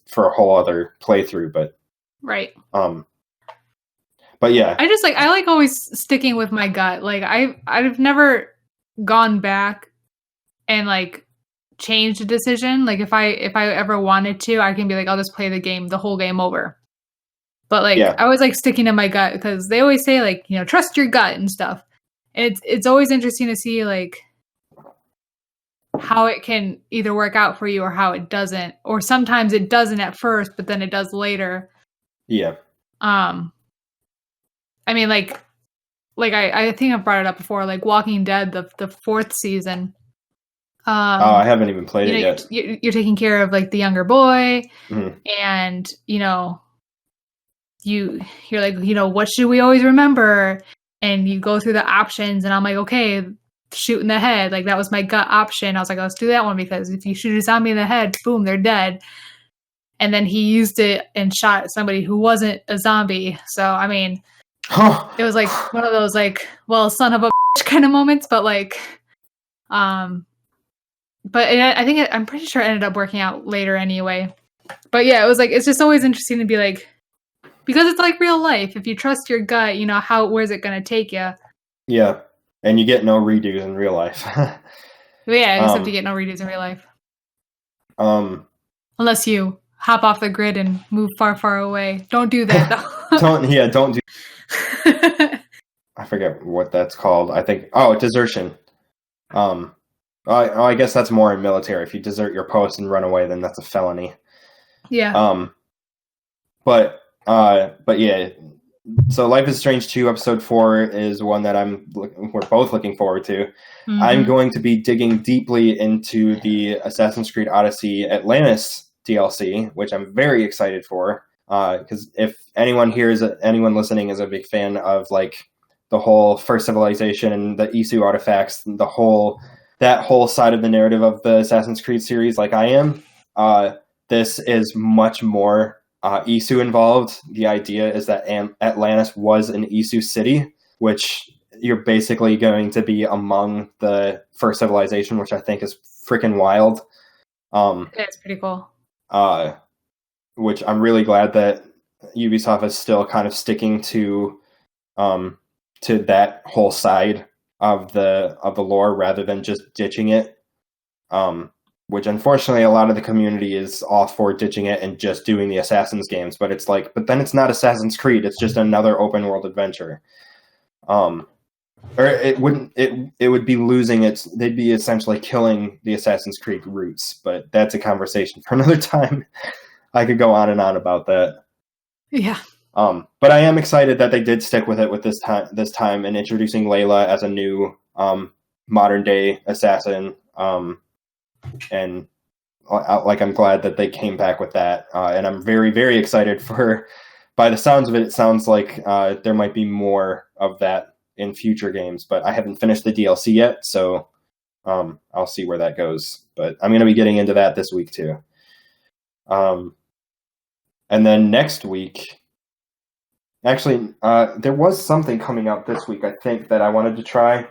for a whole other playthrough, but right. But yeah, I like always sticking with my gut. Like I've never gone back and like changed a decision. Like if I ever wanted to, I can be like, I'll just play the whole game over. But like I was like sticking to my gut because they always say like, you know, trust your gut and stuff. And it's always interesting to see like how it can either work out for you or how it doesn't. Or sometimes it doesn't at first, but then it does later. Yeah. I mean, like I think I've brought it up before, like Walking Dead, the 4th season. I haven't even played it yet. You're taking care of like the younger boy, mm-hmm. and you know, you're like, you know, what should we always remember? And you go through the options, and I'm like, okay, shoot in the head. Like that was my gut option. I was like, let's do that one because if you shoot a zombie in the head, boom, they're dead. And then he used it and shot somebody who wasn't a zombie. So I mean. It was like one of those like, well, son of a bitch kind of moments, but like, but I'm pretty sure it ended up working out later anyway. But yeah, it was like, it's just always interesting to be like, because it's like real life. If you trust your gut, you know, where's it going to take you? Yeah. And you get no redos in real life. Yeah, except you get no redos in real life. Unless you hop off the grid and move far, far away. Don't do that though. Don't do I forget what that's called. I think desertion. I guess that's more in military. If you desert your post and run away, then that's a felony. Yeah. But yeah. So Life is Strange 2 episode 4 is one that we're both looking forward to. Mm-hmm. I'm going to be digging deeply into the Assassin's Creed Odyssey Atlantis DLC, which I'm very excited for. Because if anyone listening is a big fan of like the whole First Civilization and the Isu artifacts, that whole side of the narrative of the Assassin's Creed series, like I am, this is much more Isu involved. The idea is that Atlantis was an Isu city, which you're basically going to be among the first civilization, which I think is freaking wild. It's pretty cool. Which I'm really glad that Ubisoft is still kind of sticking to that whole side of the lore rather than just ditching it. Which unfortunately a lot of the community is all for ditching it and just doing the Assassin's games, but it's like, but then it's not Assassin's Creed, it's just another open world adventure. Or it would be losing its, they'd be essentially killing the Assassin's Creed roots, but that's a conversation for another time. I could go on and on about that. Yeah. But I am excited that they did stick with it with this time and introducing Layla as a new modern day assassin. And like, I'm glad that they came back with that. And I'm very, very excited for, by the sounds of it, it sounds like there might be more of that in future games, but I haven't finished the DLC yet. So I'll see where that goes, but I'm going to be getting into that this week too. And then next week, actually, there was something coming out this week, I think, that I wanted to try.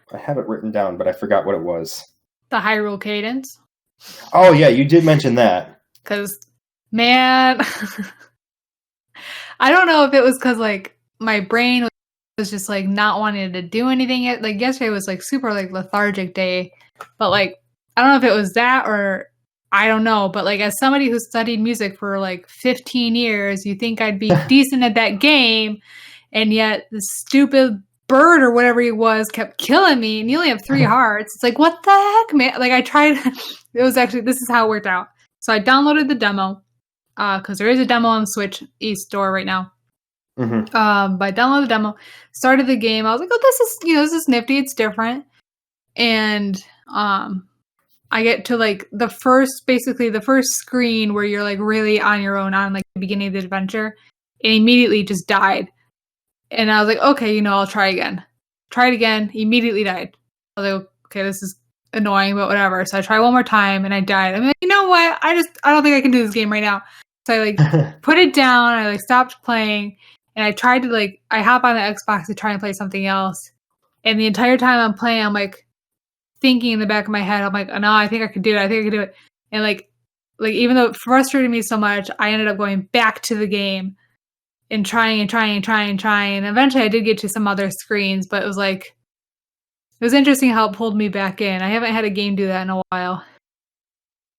I have it written down, but I forgot what it was. The Hyrule Cadence. Oh, yeah, you did mention that. Because, man, I don't know if it was because, like, my brain was just, like, not wanting to do anything yet. Like, yesterday was, like, super, like, lethargic day. But, like, I don't know if it was that or I don't know. But, like, as somebody who studied music for, like, 15 years, you think I'd be decent at that game. And yet the stupid bird or whatever he was kept killing me, and you only have 3 hearts. It's like, what the heck, man? Like, I tried. It was actually, this is how it worked out. So I downloaded the demo because there is a demo on the Switch eStore right now. Mm-hmm. But I downloaded the demo, started the game. I was like, oh, this is nifty. It's different. And I get to like the first screen where you're like really on your own on like the beginning of the adventure, and immediately just died. And I was like, okay, I'll try again. Tried again, immediately died. I was like, okay, this is annoying, but whatever. So I tried one more time and I died. I'm like, you know what? I don't think I can do this game right now. So I like put it down, I like stopped playing, and I tried to like, I hop on the Xbox to try and play something else. And the entire time I'm playing, I'm like thinking in the back of my head, I'm like, oh, no, I think I could do it. And like even though it frustrated me so much, I ended up going back to the game and trying. And eventually I did get to some other screens, but it was interesting how it pulled me back in. I haven't had a game do that in a while.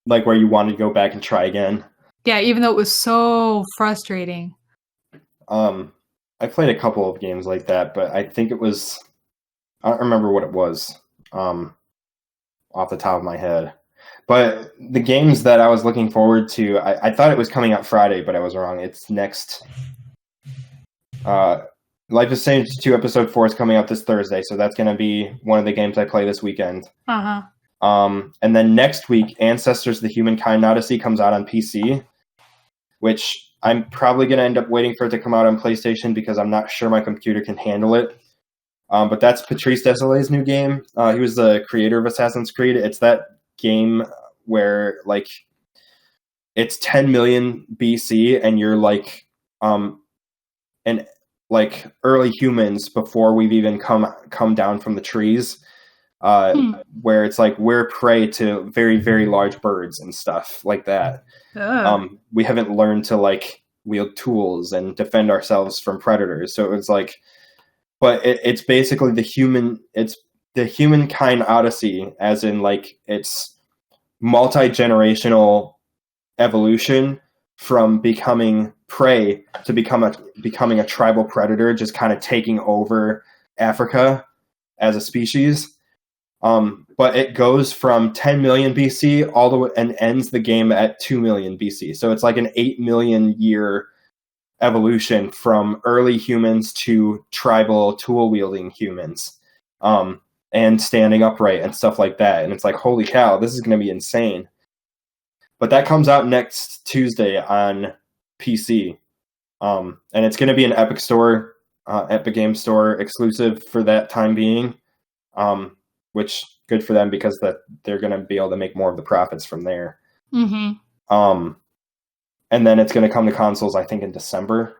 Like where you wanted to go back and try again? Yeah, even though it was so frustrating. I played a couple of games like that, but I think it was, I don't remember what it was off the top of my head. But the games that I was looking forward to, I thought it was coming out Friday, but I was wrong. It's next. Life is Strange 2 Episode 4 is coming out this Thursday, so that's going to be one of the games I play this weekend. Uh-huh. And then next week, Ancestors: The Humankind Odyssey comes out on PC, which I'm probably going to end up waiting for it to come out on PlayStation because I'm not sure my computer can handle it. But that's Patrice Désilets' new game. He was the creator of Assassin's Creed. It's that game where, like, it's 10 million BC, and you're, like, and like early humans before we've even come down from the trees, where it's like we're prey to very, very large birds and stuff like that. We haven't learned to like wield tools and defend ourselves from predators. So it's like, but it's basically it's the Humankind Odyssey, as in like it's multi-generational evolution from becoming prey to becoming a tribal predator, just kind of taking over Africa as a species. But it goes from 10 million BC all the way and ends the game at 2 million BC. So it's like an 8 million year evolution from early humans to tribal tool wielding humans, and standing upright and stuff like that. And it's like, holy cow, this is going to be insane. But that comes out next Tuesday on PC. And it's going to be an Epic Games Store exclusive for that time being, which good for them because they're going to be able to make more of the profits from there. Mm-hmm. And then it's going to come to consoles, I think, in December.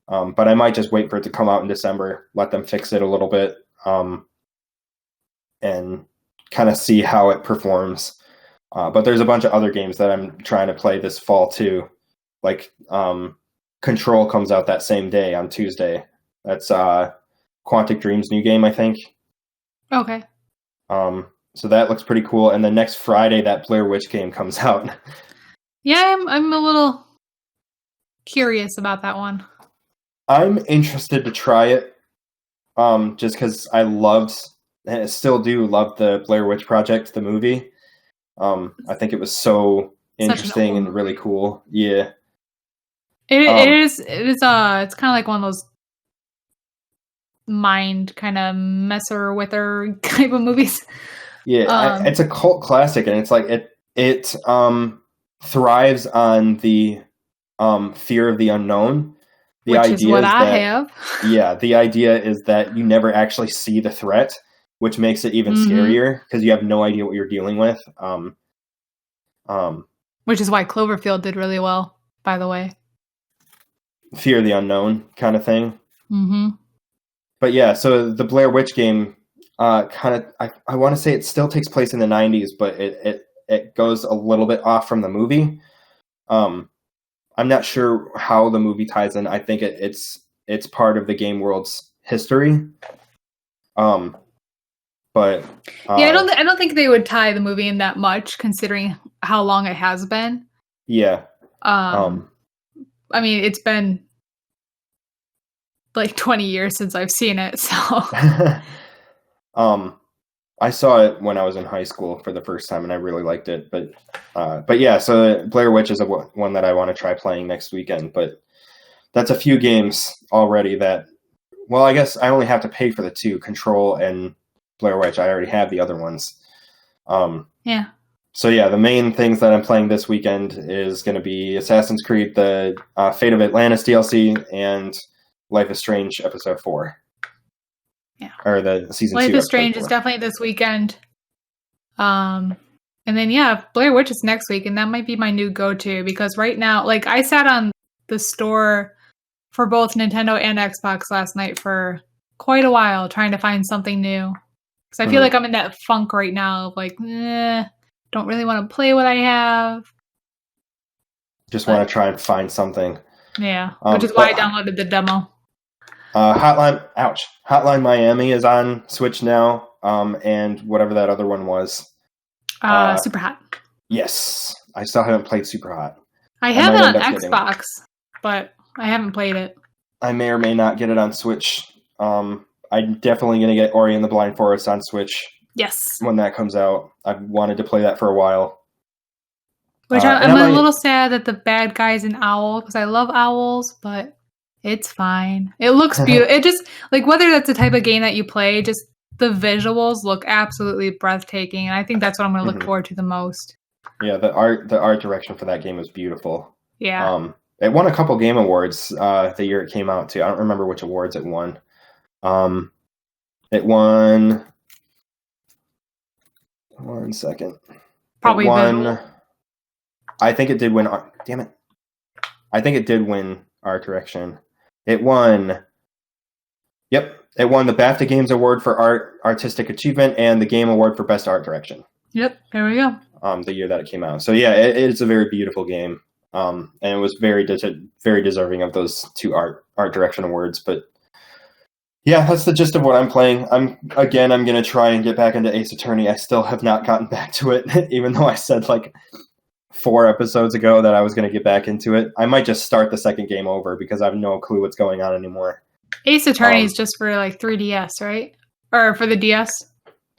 But I might just wait for it to come out in December, let them fix it a little bit, and kind of see how it performs. But there's a bunch of other games that I'm trying to play this fall too. Like Control comes out that same day on Tuesday. That's Quantic Dream's new game, I think. Okay. So that looks pretty cool. And then next Friday, that Blair Witch game comes out. Yeah, I'm a little curious about that one. I'm interested to try it, just because I loved, and I still do love the Blair Witch Project, the movie. I think it was so interesting and really cool. Yeah. It is. It's kind of like one of those mind kind of messer with her type of movies. Yeah, it's a cult classic, and it's like it thrives on the fear of the unknown. The which idea is what I that, have. Yeah, the idea is that you never actually see the threat, which makes it even scarier because you have no idea what you're dealing with. Which is why Cloverfield did really well, by the way. Fear of the unknown kind of thing. Mm-hmm. But yeah, so the Blair Witch game kind of, I want to say it still takes place in the 90s, but it goes a little bit off from the movie. I'm not sure how the movie ties in. I think it's part of the game world's history. But yeah, I don't think they would tie the movie in that much, considering how long it has been. Yeah. I mean, it's been like 20 years since I've seen it, so. I saw it when I was in high school for the first time, and I really liked it. But yeah, so Blair Witch is one that I want to try playing next weekend. But that's a few games already that, well, I guess I only have to pay for the two, Control and Blair Witch. I already have the other ones. Yeah. So yeah, the main things that I'm playing this weekend is going to be Assassin's Creed, the Fate of Atlantis DLC, and Life is Strange Episode 4. Yeah. Or the Season 2 Life is Strange 4. is definitely this weekend. And then, yeah, Blair Witch is next week, and that might be my new go-to, because right now, like, I sat on the store for both Nintendo and Xbox last night for quite a while, trying to find something new. Because I feel like I'm in that funk right now of, like, don't really want to play what I have. Just want to try and find something. Yeah, which is why I downloaded the demo. Hotline Miami is on Switch now, and whatever that other one was. Super Hot. Yes, I still haven't played Super Hot. I have it on Xbox, but I haven't played it. I may or may not get it on Switch. I'm definitely going to get Ori and the Blind Forest on Switch. Yes. When that comes out. I've wanted to play that for a while. Which I'm a little sad that the bad guy's an owl, because I love owls, but it's fine. It looks beautiful. It just, like, whether that's the type of game that you play, just the visuals look absolutely breathtaking, and I think that's what I'm going to look forward to the most. Yeah, the art direction for that game was beautiful. Yeah. It won a couple game awards the year it came out too. I don't remember which awards it won. It won. One second. Probably won. I think it did win. Damn it! I think it did win art direction. It won. Yep, it won the BAFTA Games Award for Artistic Achievement and the Game Award for Best Art Direction. Yep, there we go. The year that it came out. So yeah, it's a very beautiful game. And it was very deserving of those two art direction awards. But yeah, that's the gist of what I'm playing. I'm going to try and get back into Ace Attorney. I still have not gotten back to it, even though I said like 4 episodes ago that I was going to get back into it. I might just start the second game over because I have no clue what's going on anymore. Ace Attorney is just for like 3DS, right? Or for the DS?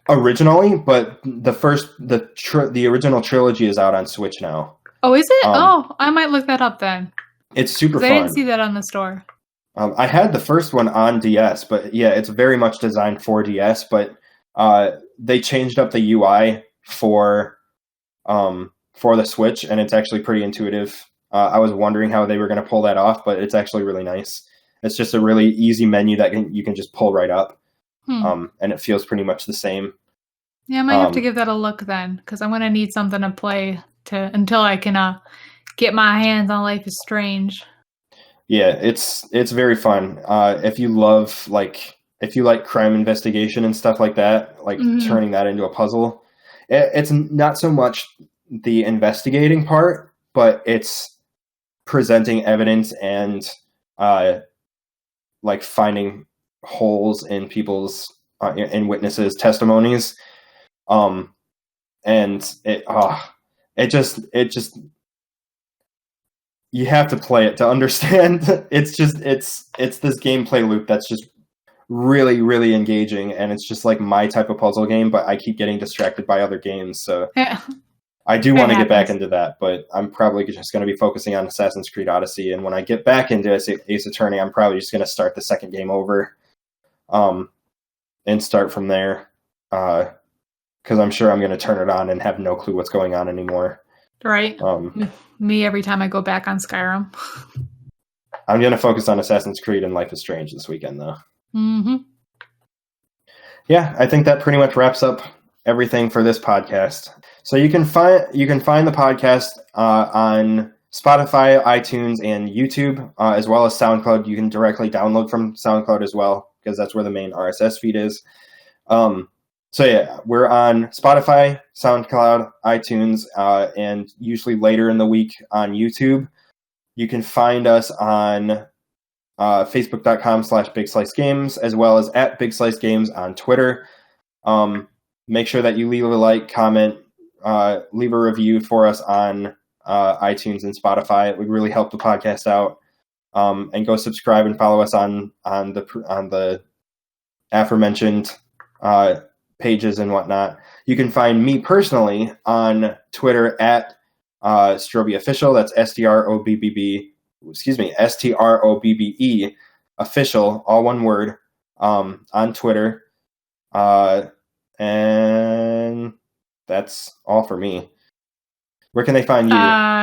Originally, but the original trilogy is out on Switch now. Oh, is it? I might look that up then. It's super fun. I didn't see that on the store. I had the first one on DS, but yeah, it's very much designed for DS, but they changed up the UI for the Switch, and it's actually pretty intuitive. I was wondering how they were going to pull that off, but it's actually really nice. It's just a really easy menu that you can just pull right up, and it feels pretty much the same. Yeah, I might have to give that a look then, because I'm going to need something to play until I can get my hands on Life is Strange. Yeah, it's very fun. If you love if you like crime investigation and stuff like that, like turning that into a puzzle, it's not so much the investigating part, but it's presenting evidence and like finding holes in people's in witnesses' testimonies. And it just you have to play it to understand. It's this gameplay loop that's just really, really engaging, and it's just like my type of puzzle game, but I keep getting distracted by other games, so yeah. I do want to get back into that, but I'm probably just going to be focusing on Assassin's Creed Odyssey, and when I get back into Ace Attorney, I'm probably just going to start the second game over, and start from there, because I'm sure I'm going to turn it on and have no clue what's going on anymore. Right. Me every time I go back on Skyrim. I'm going to focus on Assassin's Creed and Life is Strange this weekend, though. Mm-hmm. Yeah, I think that pretty much wraps up everything for this podcast. So you can find the podcast on Spotify, iTunes, and YouTube, as well as SoundCloud. You can directly download from SoundCloud as well, because that's where the main RSS feed is. So yeah, we're on Spotify, SoundCloud, iTunes, and usually later in the week on YouTube. You can find us on Facebook.com/BigSlice Games, as well as at BigSlice Games on Twitter. Make sure that you leave a like, comment, leave a review for us on iTunes and Spotify. It would really help the podcast out. And go subscribe and follow us on the aforementioned pages and whatnot. You can find me personally on Twitter at Strobbe Official. That's STROBBE official, all one word, on Twitter. And that's all for me. Where can they find you?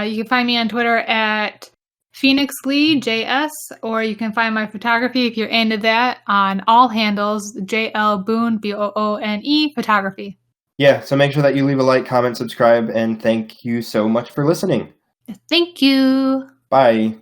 You can find me on Twitter at Phoenix Lee JS, or you can find my photography if you're into that on all handles, JL Boone BOONE photography. Yeah, so make sure that you leave a like, comment, subscribe, and thank you so much for listening. Thank you. Bye.